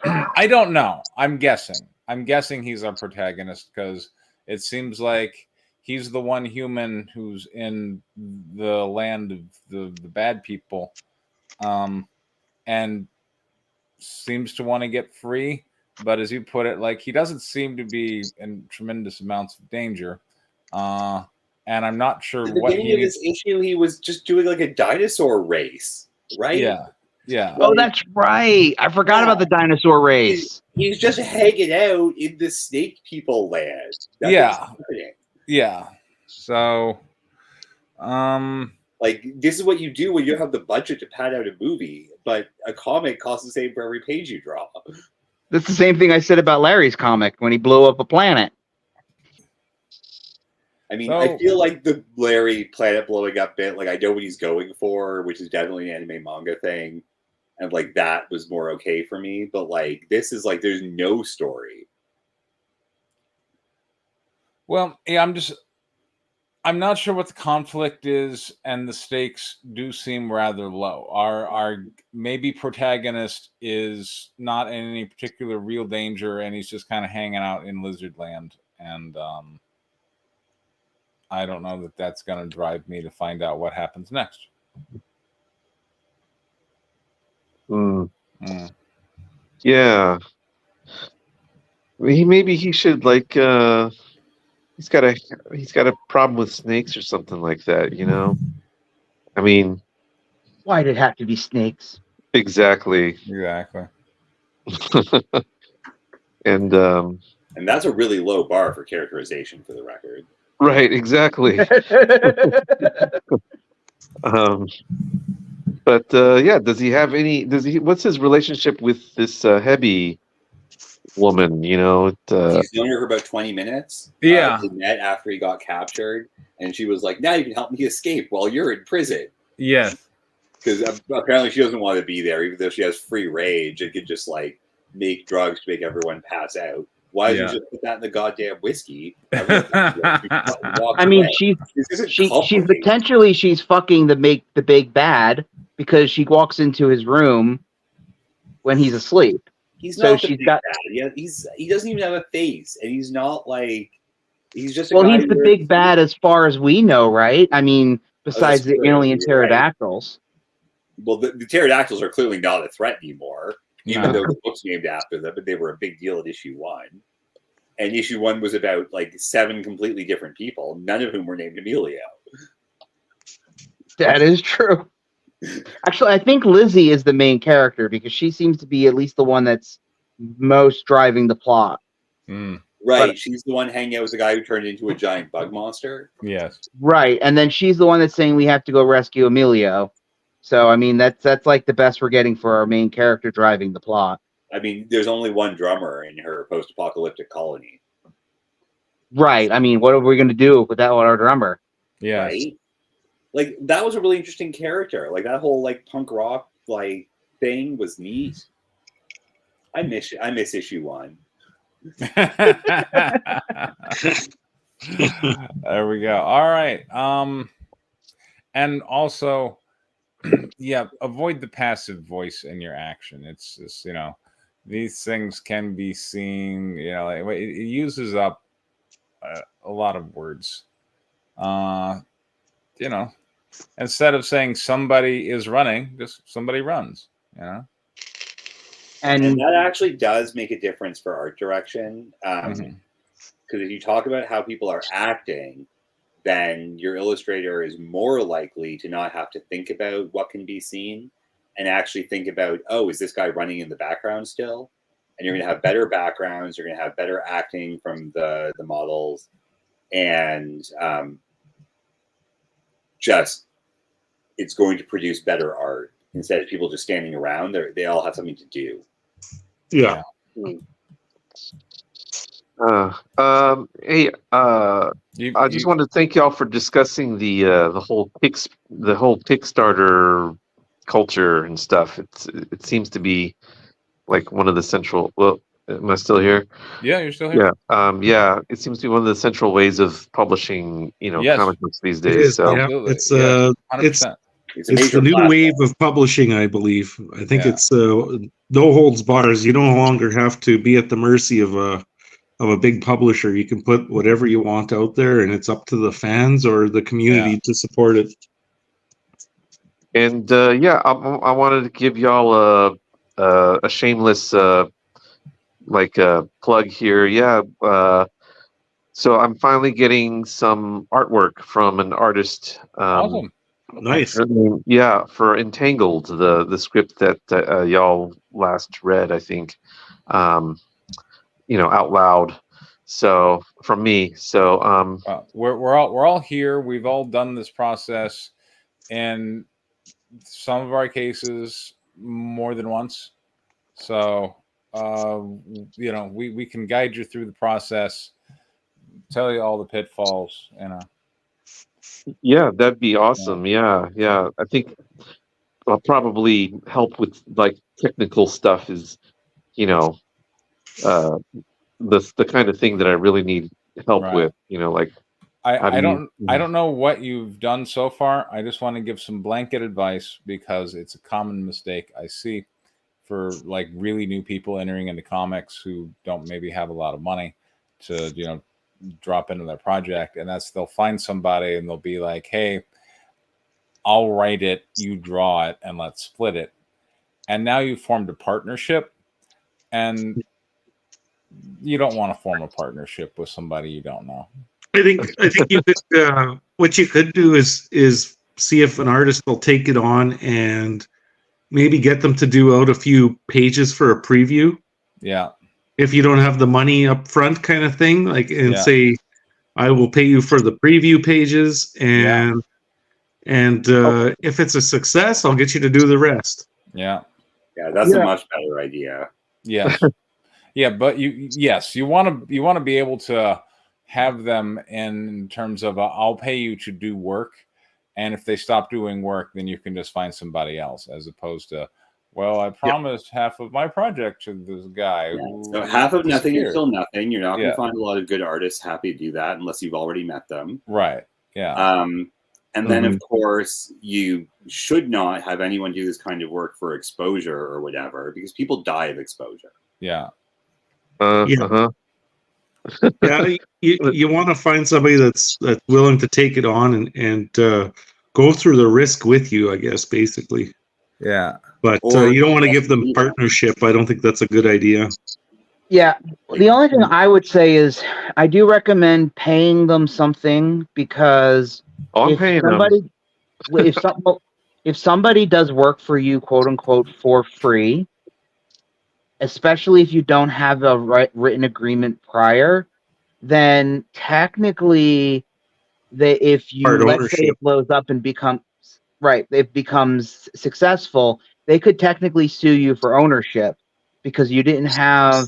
I don't know. I'm guessing he's our protagonist because it seems like he's the one human who's in the land of the bad people, and seems to want to get free. But as you put it, like, he doesn't seem to be in tremendous amounts of danger. And I'm not sure At the what beginning of this issue, he was just doing like a dinosaur race, right? Yeah. Oh, that's right. I forgot about the dinosaur race. He's just hanging out in the snake people land. That's what's happening. Yeah. So, like, this is what you do when you have the budget to pad out a movie, but a comic costs the same for every page you draw. That's the same thing I said about Larry's comic when he blew up a planet. I mean, I feel like the Larry planet blowing up bit, like, I know what he's going for, which is definitely an anime manga thing. And, like, that was more okay for me. But, like, this is, like, there's no story. Well, yeah, I'm not sure what the conflict is, and the stakes do seem rather low. Our maybe protagonist is not in any particular real danger, and he's just kind of hanging out in Lizard Land. And I don't know that that's going to drive me to find out what happens next. Yeah, maybe he should, like, he's got a problem with snakes or something like that. I mean, why did it have to be snakes? Exactly. And that's a really low bar for characterization, for the record. Right, exactly. But yeah, does he have any? What's his relationship with this Hebby woman? He's known her for about 20 minutes. Yeah, they met after he got captured, and she was like, "Now you can help me escape while you're in prison." Yeah, because apparently she doesn't want to be there, even though she has free rage and can just like make drugs to make everyone pass out. Why did you just put that in the goddamn whiskey? I mean, she's potentially fucking the big bad because she walks into his room when he's asleep. He's not the big bad. Yeah, he doesn't even have a face, and he's not like he's just. He's the big bad as far as we know, right? I mean, besides the alien pterodactyls. Right. Well, the pterodactyls are clearly not a threat anymore, even though the book's named after them. But they were a big deal at issue 1. And issue 1 was about like 7 completely different people, none of whom were named Emilio. That is true. Actually, I think Lizzie is the main character because she seems to be at least the one that's most driving the plot. Right, but she's the one hanging out with the guy who turned into a giant bug monster. Yes. Right, and then she's the one that's saying we have to go rescue Emilio. So, I mean, that's like the best we're getting for our main character driving the plot. I mean, there's only one drummer in her post-apocalyptic colony. Right. I mean, what are we going to do without our drummer? Yeah. Right? Like, that was a really interesting character. Like, that whole, like, punk rock, like, thing was neat. I miss issue 1. There we go. All right. And also, yeah, avoid the passive voice in your action. It's just, these things can be seen, it uses up a lot of words. Instead of saying somebody is running, just somebody runs, And that actually does make a difference for art direction. Because if you talk about how people are acting, then your illustrator is more likely to not have to think about what can be seen and actually think about, oh, is this guy running in the background still? And you're going to have better backgrounds. You're going to have better acting from the models. And just it's going to produce better art instead of people just standing around. They all have something to do. Yeah. Hey, I just wanted to thank y'all for discussing the whole Kickstarter culture and stuff. It seems to be like one of the central. Well, am I still here? Yeah, you're still here. Yeah. It seems to be one of the central ways of publishing, Yes. comic books these It days. is, So yeah. Absolutely. It's 100%. It's a it's major the new platform. wave of publishing, I believe. I think Yeah. it's no holds bars. You no longer have to be at the mercy of a big publisher. You can put whatever you want out there, and it's up to the fans or the community to support it. And I wanted to give y'all a shameless plug here. Yeah. So I'm finally getting some artwork from an artist. Awesome. Nice. Yeah, for Entangled, the script that y'all last read, I think, out loud. So from me. So We're all here. We've all done this process, in some of our cases more than once. So we can guide you through the process, tell you all the pitfalls. Yeah, that'd be awesome. Yeah. I think I'll probably help with like technical stuff. Is the kind of thing that I really need help Right. with. Like I don't know what you've done so far. I just want to give some blanket advice because it's a common mistake I see for like really new people entering into comics who don't maybe have a lot of money to drop into their project, and that's they'll find somebody and they'll be like, hey, I'll write it, you draw it, and let's split it. And now you've formed a partnership, and you don't want to form a partnership with somebody you don't know. I think you could. What you could do is see if an artist will take it on and maybe get them to do out a few pages for a preview. Yeah. If you don't have the money up front, kind of thing, say, I will pay you for the preview pages, and if it's a success, I'll get you to do the rest. Yeah. Yeah, that's a much better idea. Yes. Yeah, but you want to be able to have them in terms of I'll pay you to do work, and if they stop doing work, then you can just find somebody else, as opposed to, well, I promised half of my project to this guy. Yeah. So half of nothing is still nothing. You're not going to find a lot of good artists happy to do that unless you've already met them. Right. Yeah. And then, of course, you should not have anyone do this kind of work for exposure or whatever, because people die of exposure. Yeah. Yeah, you want to find somebody that's willing to take it on and go through the risk with you, I guess, basically. Yeah. But you don't want to give them partnership. I don't think that's a good idea. Yeah. The only thing I would say is I do recommend paying them something, because if somebody does work for you, quote unquote, for free, especially if you don't have a written agreement prior, then technically, if you let's say it blows up and it becomes successful, they could technically sue you for ownership because you didn't have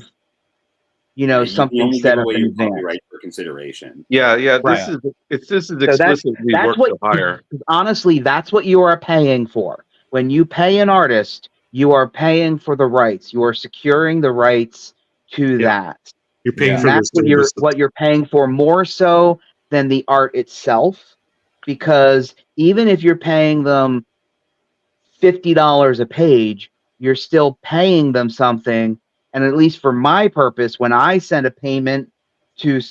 something set up in advance. Copyright for consideration. Yeah. This is explicitly work to hire. Honestly, that's what you are paying for. When you pay an artist, you are paying for the rights. You are securing the rights to that. You're paying for that's what you're paying for, more so than the art itself. Because even if you're paying them $50 a page, you're still paying them something. And at least for my purpose, when I send a payment to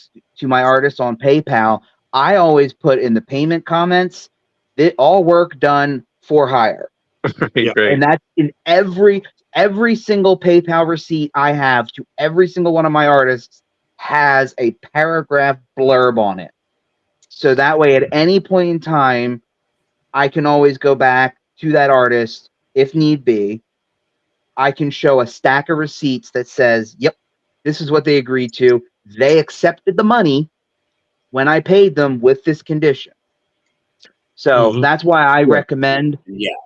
my artist on PayPal, I always put in the payment comments, all work done for hire. Great. And that's in every single PayPal receipt I have to every single one of my artists has a paragraph blurb on it. So that way, at any point in time, I can always go back to that artist if need be. I can show a stack of receipts that says, yep, this is what they agreed to. They accepted the money when I paid them with this condition. So that's why I recommend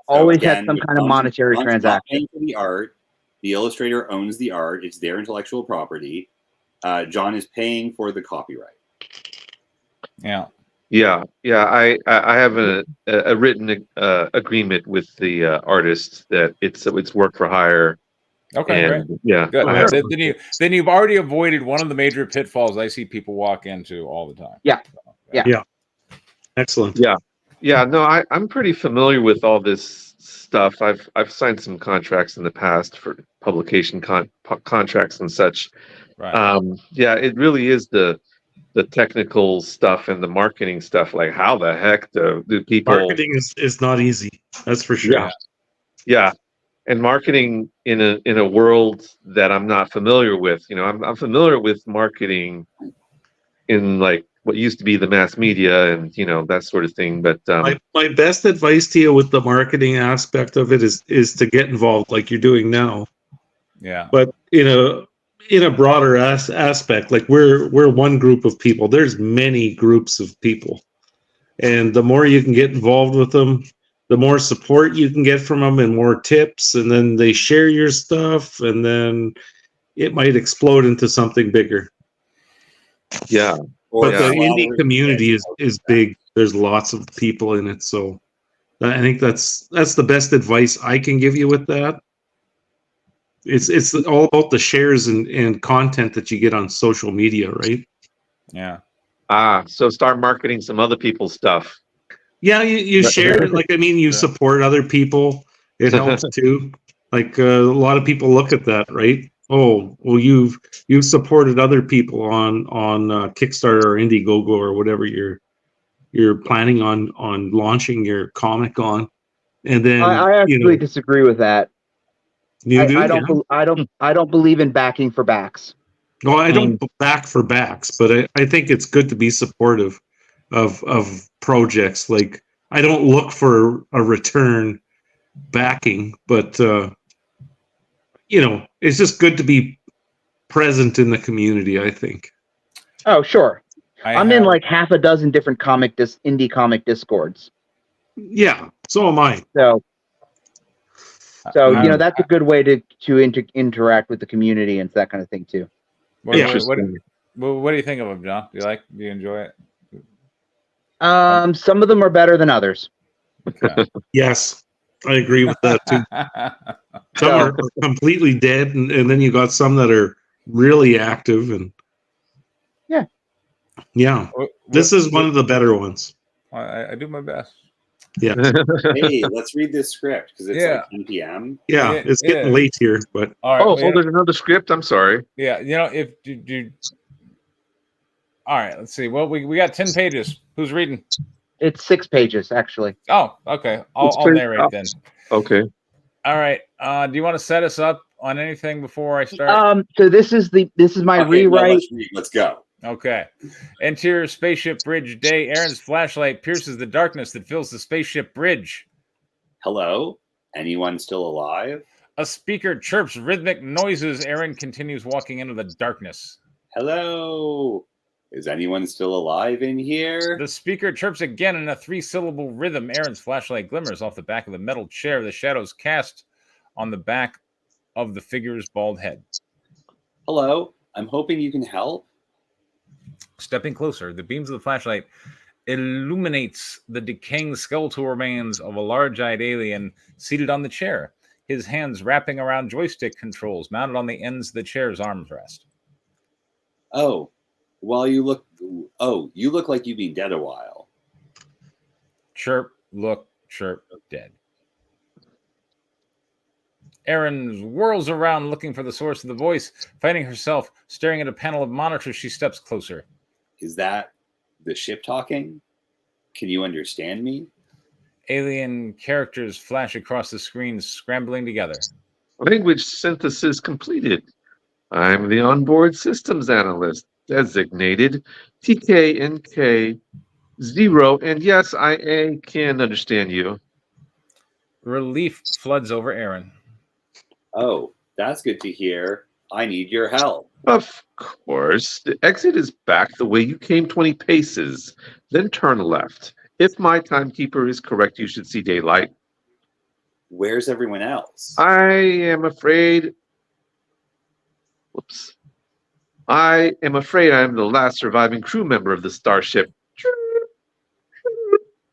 always have some kind of monetary transaction. Paying for the art, the illustrator owns the art. It's their intellectual property. John is paying for the copyright. Yeah. I have a written agreement with the artist that it's work for hire. Okay, great. Yeah, good. Then you've already avoided one of the major pitfalls I see people walk into all the time. Yeah. Excellent. Yeah. No, I'm pretty familiar with all this stuff. I've signed some contracts in the past for publication contracts and such. Right. It really is the technical stuff and the marketing stuff. Like, how the heck do people? Marketing is not easy. That's for sure. Yeah. And marketing in a world that I'm not familiar with. I'm familiar with marketing in like what used to be the mass media and that sort of thing. But my best advice to you with the marketing aspect of it is to get involved like you're doing now. Yeah. But in a broader aspect, like we're one group of people. There's many groups of people, and the more you can get involved with them, the more support you can get from them, and more tips. And then they share your stuff, and then it might explode into something bigger. Yeah. But the indie community is big. There's lots of people in it, so I think that's the best advice I can give you with that. It's all about the shares and content that you get on social media, right? Yeah. So start marketing some other people's stuff. Yeah, you share, like, I mean, you support other people. It helps too. Like a lot of people look at that, right? Oh, well, you've supported other people on Kickstarter or Indiegogo or whatever you're planning on launching your comic on, and then I actually disagree with that. I don't believe in backing for backs. No, I don't back for backs, but I think it's good to be supportive of projects. Like, I don't look for a return backing, but it's just good to be present in the community, I think. Oh, sure. I'm in like half a dozen different indie comic discords. Yeah, so am I. So that's a good way to interact with the community and that kind of thing too. What do you think of them, John? Do you enjoy it? Some of them are better than others. Okay. Yes, I agree with that too. Some are completely dead, and then you got some that are really active, and this is one of the better ones. I do my best. Yeah. Hey, let's read this script because it's like 10 p.m. Yeah, it's getting late here, but all right, there's another script. I'm sorry. Yeah, if you. All right, let's see. Well, we got 10 pages. Who's reading? It's 6 pages, actually. Oh, okay. I'll narrate then. Okay. All right. Do you want to set us up on anything before I start? So this is my rewrite. Let's go. Okay. Interior spaceship bridge day. Aaron's flashlight pierces the darkness that fills the spaceship bridge. Hello? Anyone still alive? A speaker chirps rhythmic noises. Aaron continues walking into the darkness. Hello? Is anyone still alive in here? The speaker chirps again in a 3-syllable rhythm. Aaron's flashlight glimmers off the back of the metal chair. The shadows cast on the back of the figure's bald head. Hello? I'm hoping you can help. Stepping closer, the beams of the flashlight illuminates the decaying skeletal remains of a large-eyed alien seated on the chair, his hands wrapping around joystick controls mounted on the ends of the chair's armrest. Oh, you look like you've been dead a while. Chirp, look, chirp, dead. Erin whirls around looking for the source of the voice. Finding herself staring at a panel of monitors, she steps closer. Is that the ship talking? Can you understand me? Alien characters flash across the screen, scrambling together. Language synthesis completed. I'm the onboard systems analyst, designated TKNK 0. And yes, I can understand you. Relief floods over Aaron. Oh, that's good to hear. I need your help. Of course. The exit is back the way you came 20 paces. Then turn left. If my timekeeper is correct, you should see daylight. Where's everyone else? I am afraid. Whoops. I am afraid I am the last surviving crew member of the starship.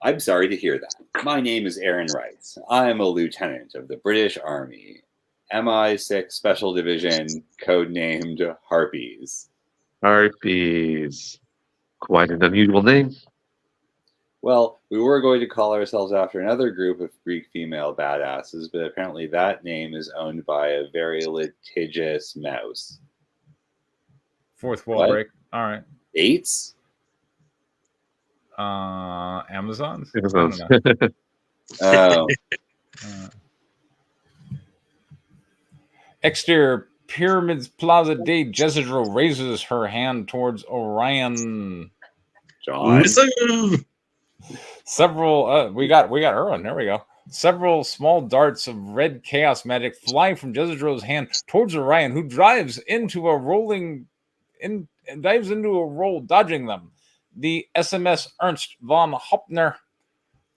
I'm sorry to hear that. My name is Aaron Rice. I am a lieutenant of the British Army, MI6 Special Division, codenamed Harpies. Harpies. Quite an unusual name. Well, we were going to call ourselves after another group of Greek female badasses, but apparently that name is owned by a very litigious mouse. Fourth wall What? break. All right. Eights? Amazons? Amazons. I don't know. Oh, Exterior Pyramids Plaza Day. Jezidro raises her hand towards Orion. John. Listen. Several we got Erwin. There we go. Several small darts of red chaos magic fly from Jezidro's hand towards Orion, who dives into a roll, dodging them. The SMS Ernst von Hauptner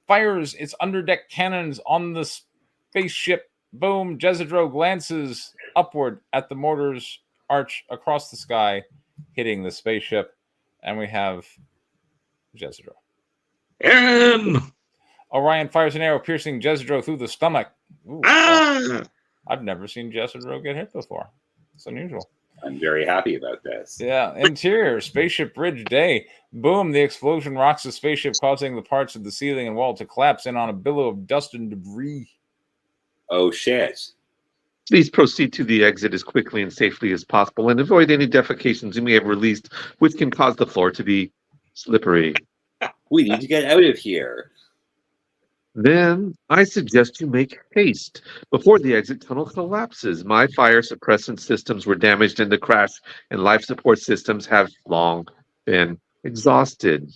fires its underdeck cannons on the spaceship. Boom! Jezidro glances upward at the mortar's arch across the sky, hitting the spaceship, and we have Jezidro. Aaron. Orion fires an arrow, piercing Jezidro through the stomach. Ooh, Ah. I've never seen Jezidro get hit before. It's unusual. I'm very happy about this. Yeah. Interior, spaceship bridge day. Boom, the explosion rocks the spaceship, causing the parts of the ceiling and wall to collapse in on a billow of dust and debris. Oh, shit. Please proceed to the exit as quickly and safely as possible and avoid any defecations you may have released, which can cause the floor to be slippery. We need to get out of here. Then I suggest you make haste before the exit tunnel collapses. My fire suppressant systems were damaged in the crash, and life support systems have long been exhausted.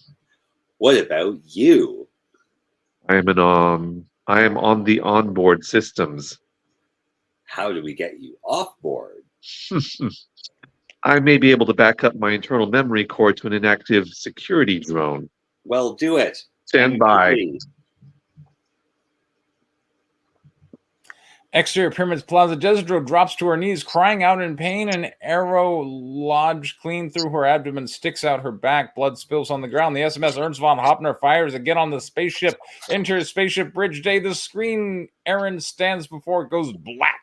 What about you? I am on the onboard systems. How do we get you off board? I may be able to back up my internal memory core to an inactive security drone. Well, do it. Stand by. Exterior Pyramids Plaza. Jezidro drops to her knees, crying out in pain. An arrow lodged clean through her abdomen sticks out her back. Blood spills on the ground. The SMS Ernst von Hauptner fires again on the spaceship. Enters spaceship bridge day. The screen Aaron stands before it goes black.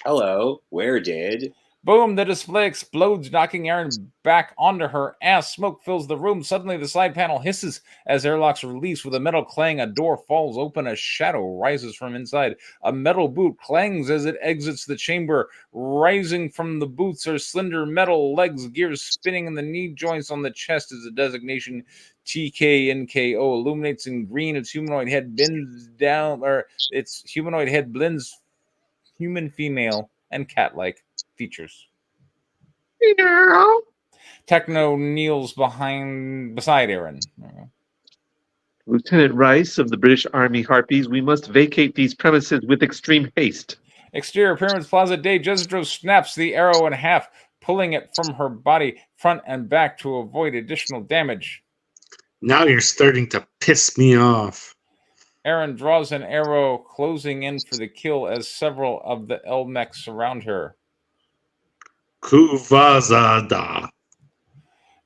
Hello, where did? Boom, the display explodes, knocking Aaron back onto her ass. Smoke fills the room. Suddenly, the side panel hisses as airlocks release. With a metal clang, a door falls open. A shadow rises from inside. A metal boot clangs as it exits the chamber. Rising from the boots are slender metal legs, gears spinning, and the knee joints on the chest is a designation TKNKO. Illuminates in green. Its humanoid head blends human, female, and cat-like features. Techno kneels beside Aaron. Lieutenant Rice of the British Army Harpies, we must vacate these premises with extreme haste. Exterior Pyramids Plaza Day. Jezidro snaps the arrow in half, pulling it from her body front and back to avoid additional damage. Now you're starting to piss me off. Aaron draws an arrow, closing in for the kill as several of the Elmechs surround her. Kuvazada.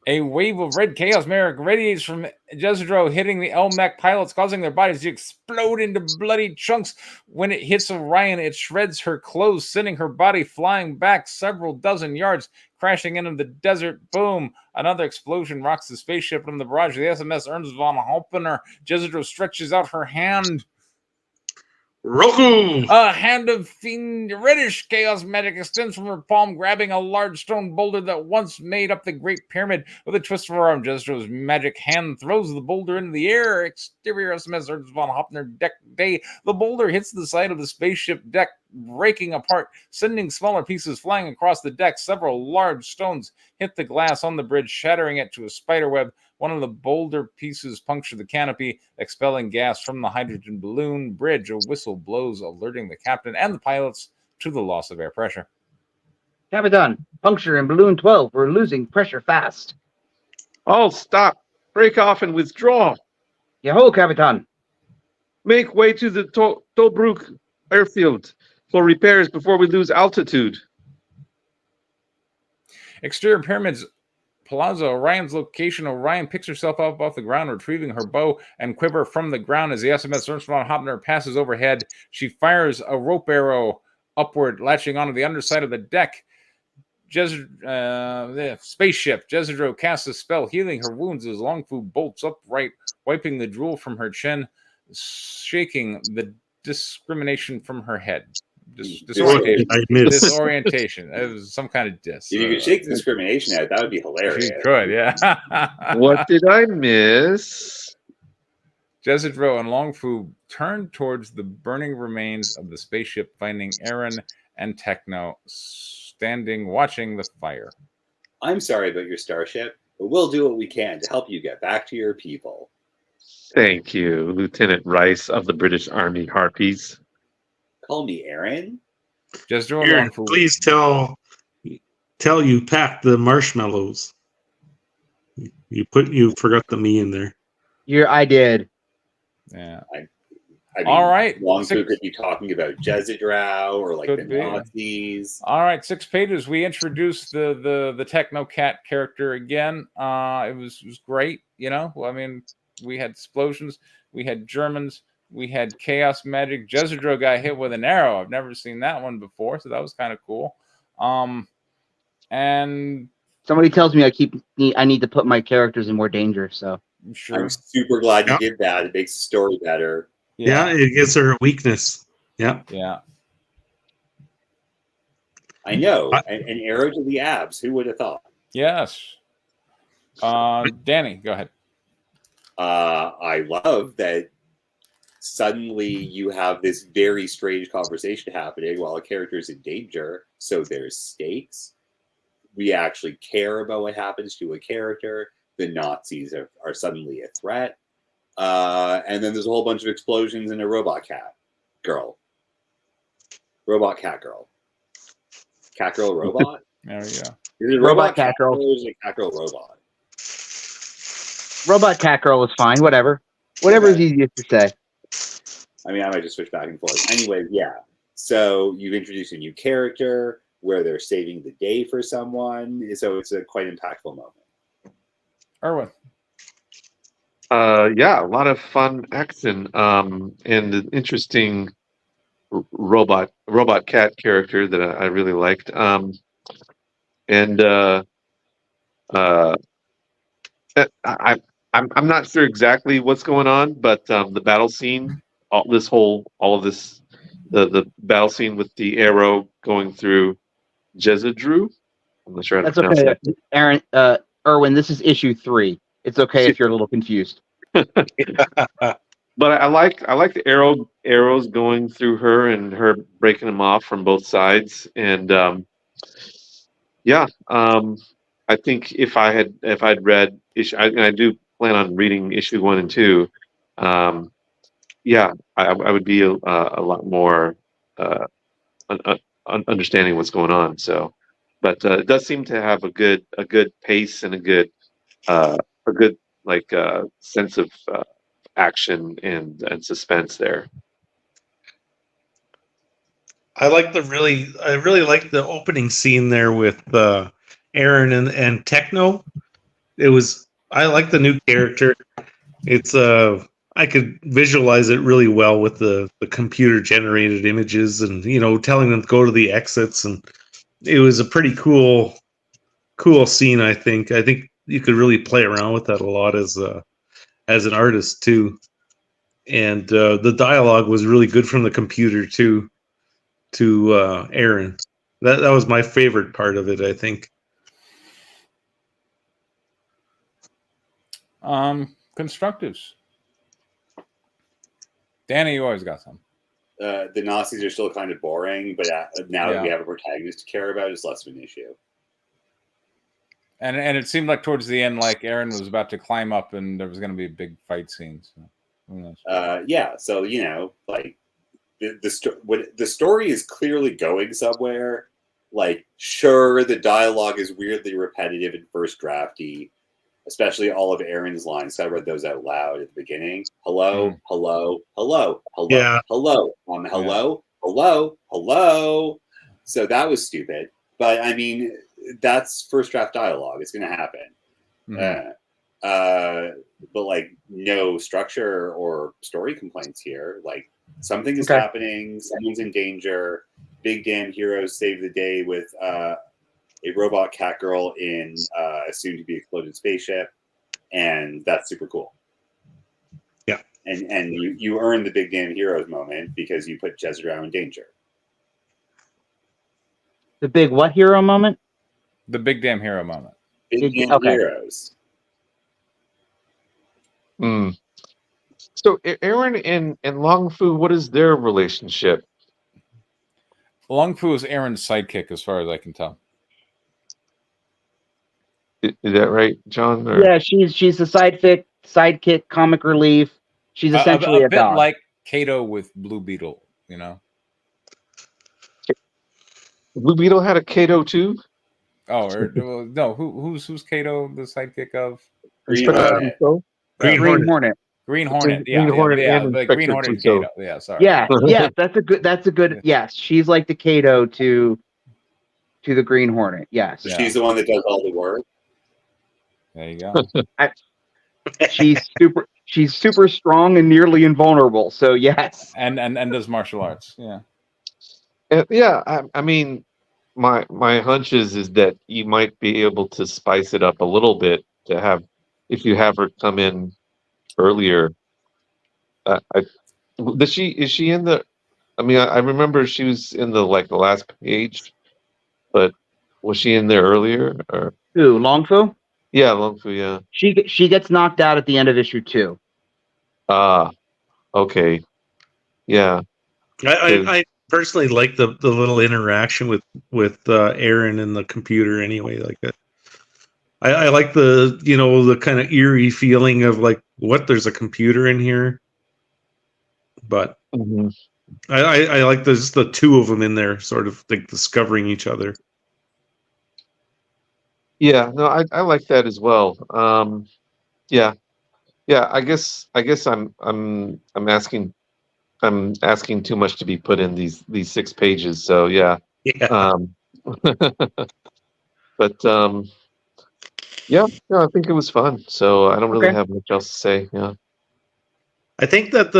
A wave of red chaos magic radiates from Jezidro, hitting the Elmech pilots, causing their bodies to explode into bloody chunks. When it hits Orion, it shreds her clothes, sending her body flying back several dozen yards, crashing into the desert. Boom! Another explosion rocks the spaceship from the barrage. The SMS Ernst von Hauptner. Jezidro stretches out her hand. Roku! A hand of reddish chaos magic extends from her palm, grabbing a large stone boulder that once made up the Great Pyramid. With a twist of her arm, Jezidro's magic hand throws the boulder into the air. Exterior SMS Ernst von Hauptner deck day. The boulder hits the side of the spaceship deck, breaking apart, sending smaller pieces flying across the deck. Several large stones hit the glass on the bridge, shattering it to a spider web. One of the boulder pieces punctured the canopy, expelling gas from the hydrogen balloon bridge. A whistle blows, alerting the captain and the pilots to the loss of air pressure. Capitan, puncture in balloon 12. We're losing pressure fast. All stop. Break off and withdraw. Yahoo, Capitan. Make way to the Tobruk airfield for repairs before we lose altitude. Exterior pyramids, Palazzo, Orion's location. Orion picks herself up off the ground, retrieving her bow and quiver from the ground as the SMS Ernst von Hoppner passes overhead. She fires a rope arrow upward, latching onto the underside of the deck. The spaceship. Jezidro casts a spell, healing her wounds as Longfu bolts upright, wiping the drool from her chin, shaking the discrimination from her head. Disorientation. Disorientation. It was some kind of dis. If you could shake the discrimination out, that would be hilarious. You could, yeah. What did I miss? Jezidro and Longfu turn towards the burning remains of the spaceship, finding Aaron and Techno standing watching the fire. I'm sorry about your starship, but we'll do what we can to help you get back to your people. Thank you, Lieutenant Rice of the British Army Harpies. Call me Aaron. Jezidro Aaron, and Longfu. please tell you packed the marshmallows. You forgot the me in there. I did. Yeah. I mean, All right. Longfu could be talking about Jezidro or like the Could be. Nazis. All right, 6 pages. We introduced the Techno Cat character again. It was great. You know, I mean, we had explosions, we had Germans, we had chaos magic. Jezidro got hit with an arrow. I've never seen that one before, so that was kind of cool. And Somebody tells me I need to put my characters in more danger. So I'm sure. I'm super glad you did that. It makes the story better. Yeah, it gives her a weakness. Yeah. Yeah. I know. An arrow to the abs. Who would have thought? Yes. Danny, go ahead. I love that suddenly you have this very strange conversation happening while a character is in danger. So there's stakes. We actually care about what happens to a character. The Nazis are suddenly a threat. And then there's a whole bunch of explosions and a robot cat girl. Robot cat girl. Cat girl robot? There we go. Is it Robot cat girl. Or is it cat girl robot? Robot Cat Girl was fine. Whatever is easiest to say. I mean, I might just switch back and forth. Anyways, yeah. So you've introduced a new character where they're saving the day for someone. So it's a quite impactful moment. Erwin. Yeah, a lot of fun action and an interesting robot cat character that I really liked. I'm not sure exactly what's going on, but the battle scene, the battle scene with the arrow going through Jezidro. I'm not sure how to That's pronounce okay, that. Aaron. Erwin, this is issue 3. It's okay if you're a little confused. But I like the arrows going through her and her breaking them off from both sides, and I think if I'd read issue, and I do plan on reading issue 1 and 2, I would be a lot more understanding what's going on. So, but it does seem to have a good pace and a good sense of action and suspense there. I really like the opening scene there with Aaron and Techno. I like the new character. It's I could visualize it really well with the computer generated images and telling them to go to the exits, and it was a pretty cool scene. I think you could really play around with that a lot as an artist too. And the dialogue was really good from the computer too to Aaron. That was my favorite part of it, I think. Constructives. Danny, you always got some. The Nazis are still kind of boring, but now that we have a protagonist to care about, it's less of an issue. And it seemed like towards the end, like Aaron was about to climb up, and there was going to be a big fight scene. So who knows? Yeah. So like the story is clearly going somewhere. Like, sure, the dialogue is weirdly repetitive and first drafty, especially all of Aaron's lines. So I read those out loud at the beginning. Hello, hello, hello, hello, Yeah. hello, hello, hello, hello. So that was stupid. But I mean, that's first draft dialogue. It's going to happen. But like, no structure or story complaints here. Like, something is happening. Someone's in danger. Big damn heroes save the day with a robot cat girl in a soon-to-be exploded spaceship, and that's super cool. Yeah, and you earn the big damn heroes moment because you put Jezreel in danger. The big what hero moment? The big damn hero moment. Big damn heroes. So Aaron and Long Fu, what is their relationship? Long Fu is Aaron's sidekick, as far as I can tell. Is that right, John? Or? Yeah, she's the sidekick, comic relief. She's essentially a bit god. like Kato with Blue Beetle, you know. Blue Beetle had a Kato too. Oh, no. Who's Kato, the sidekick of? Green Hornet. Green Hornet. Green Hornet. Green Hornet and but Green Hornet and Kato. Yeah, sorry. Yeah, yes, that's a good. Yes, she's like the Kato to the Green Hornet. Yes, she's the one that does all the work. There you go. She's super strong and nearly invulnerable. So yes, and does martial arts. Yeah. Yeah, I mean, my hunch is that you might be able to spice it up a little bit to have, if you have her come in earlier. Is she in the? I mean, I remember she was in the last page, but was she in there earlier or? Who, Long Fu? Yeah, Long Fu. Yeah. She gets knocked out at the end of issue 2. Ah, okay. Yeah. I personally like the little interaction with Aaron and the computer anyway. Like that. I like the kind of eerie feeling of like, what, there's a computer in here. But I like the two of them in there, sort of like discovering each other. Yeah, no, I like that as well. Yeah. I guess I'm asking too much to be put in these 6 pages. So yeah. But yeah, I think it was fun. So I don't really have much else to say. Yeah. I think that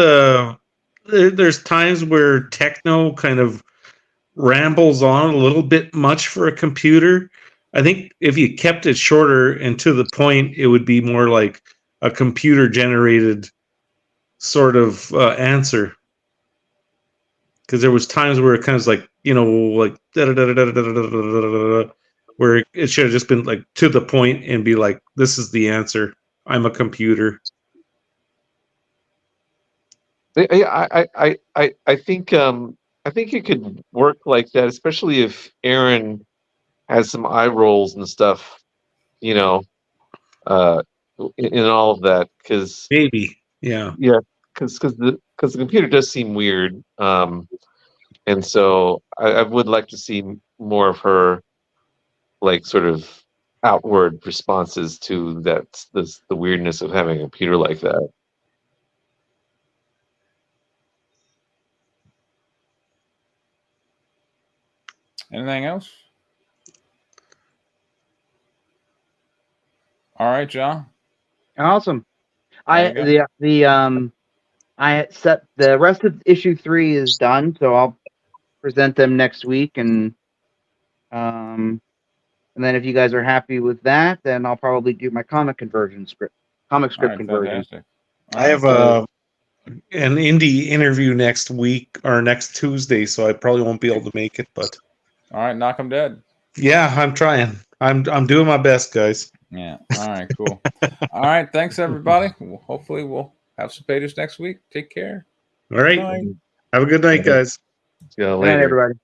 there's times where techno kind of rambles on a little bit much for a computer. I think if you kept it shorter and to the point, it would be more like a computer generated sort of answer. Because there was times where it kind of was like, like where it should have just been like to the point and be like, this is the answer. I'm a computer. Yeah, I think it could work like that, especially if Aaron has some eye rolls and stuff, in all of that. Because maybe, because the computer does seem weird, and so I would like to see more of her, like, sort of outward responses to the weirdness of having a computer like that. Anything else? All right, John. Awesome. I set the rest of issue 3 is done, so I'll present them next week, and then if you guys are happy with that, then I'll probably do my comic conversion script. Comic script conversion. I have an indie interview next week or next Tuesday, so I probably won't be able to make it. But all right, knock them dead. Yeah, I'm trying. I'm doing my best, guys. Yeah. All right. Cool. All right. Thanks, everybody. Hopefully, we'll have some pages next week. Take care. All right. Have a good night, guys. See you later. Good night, everybody.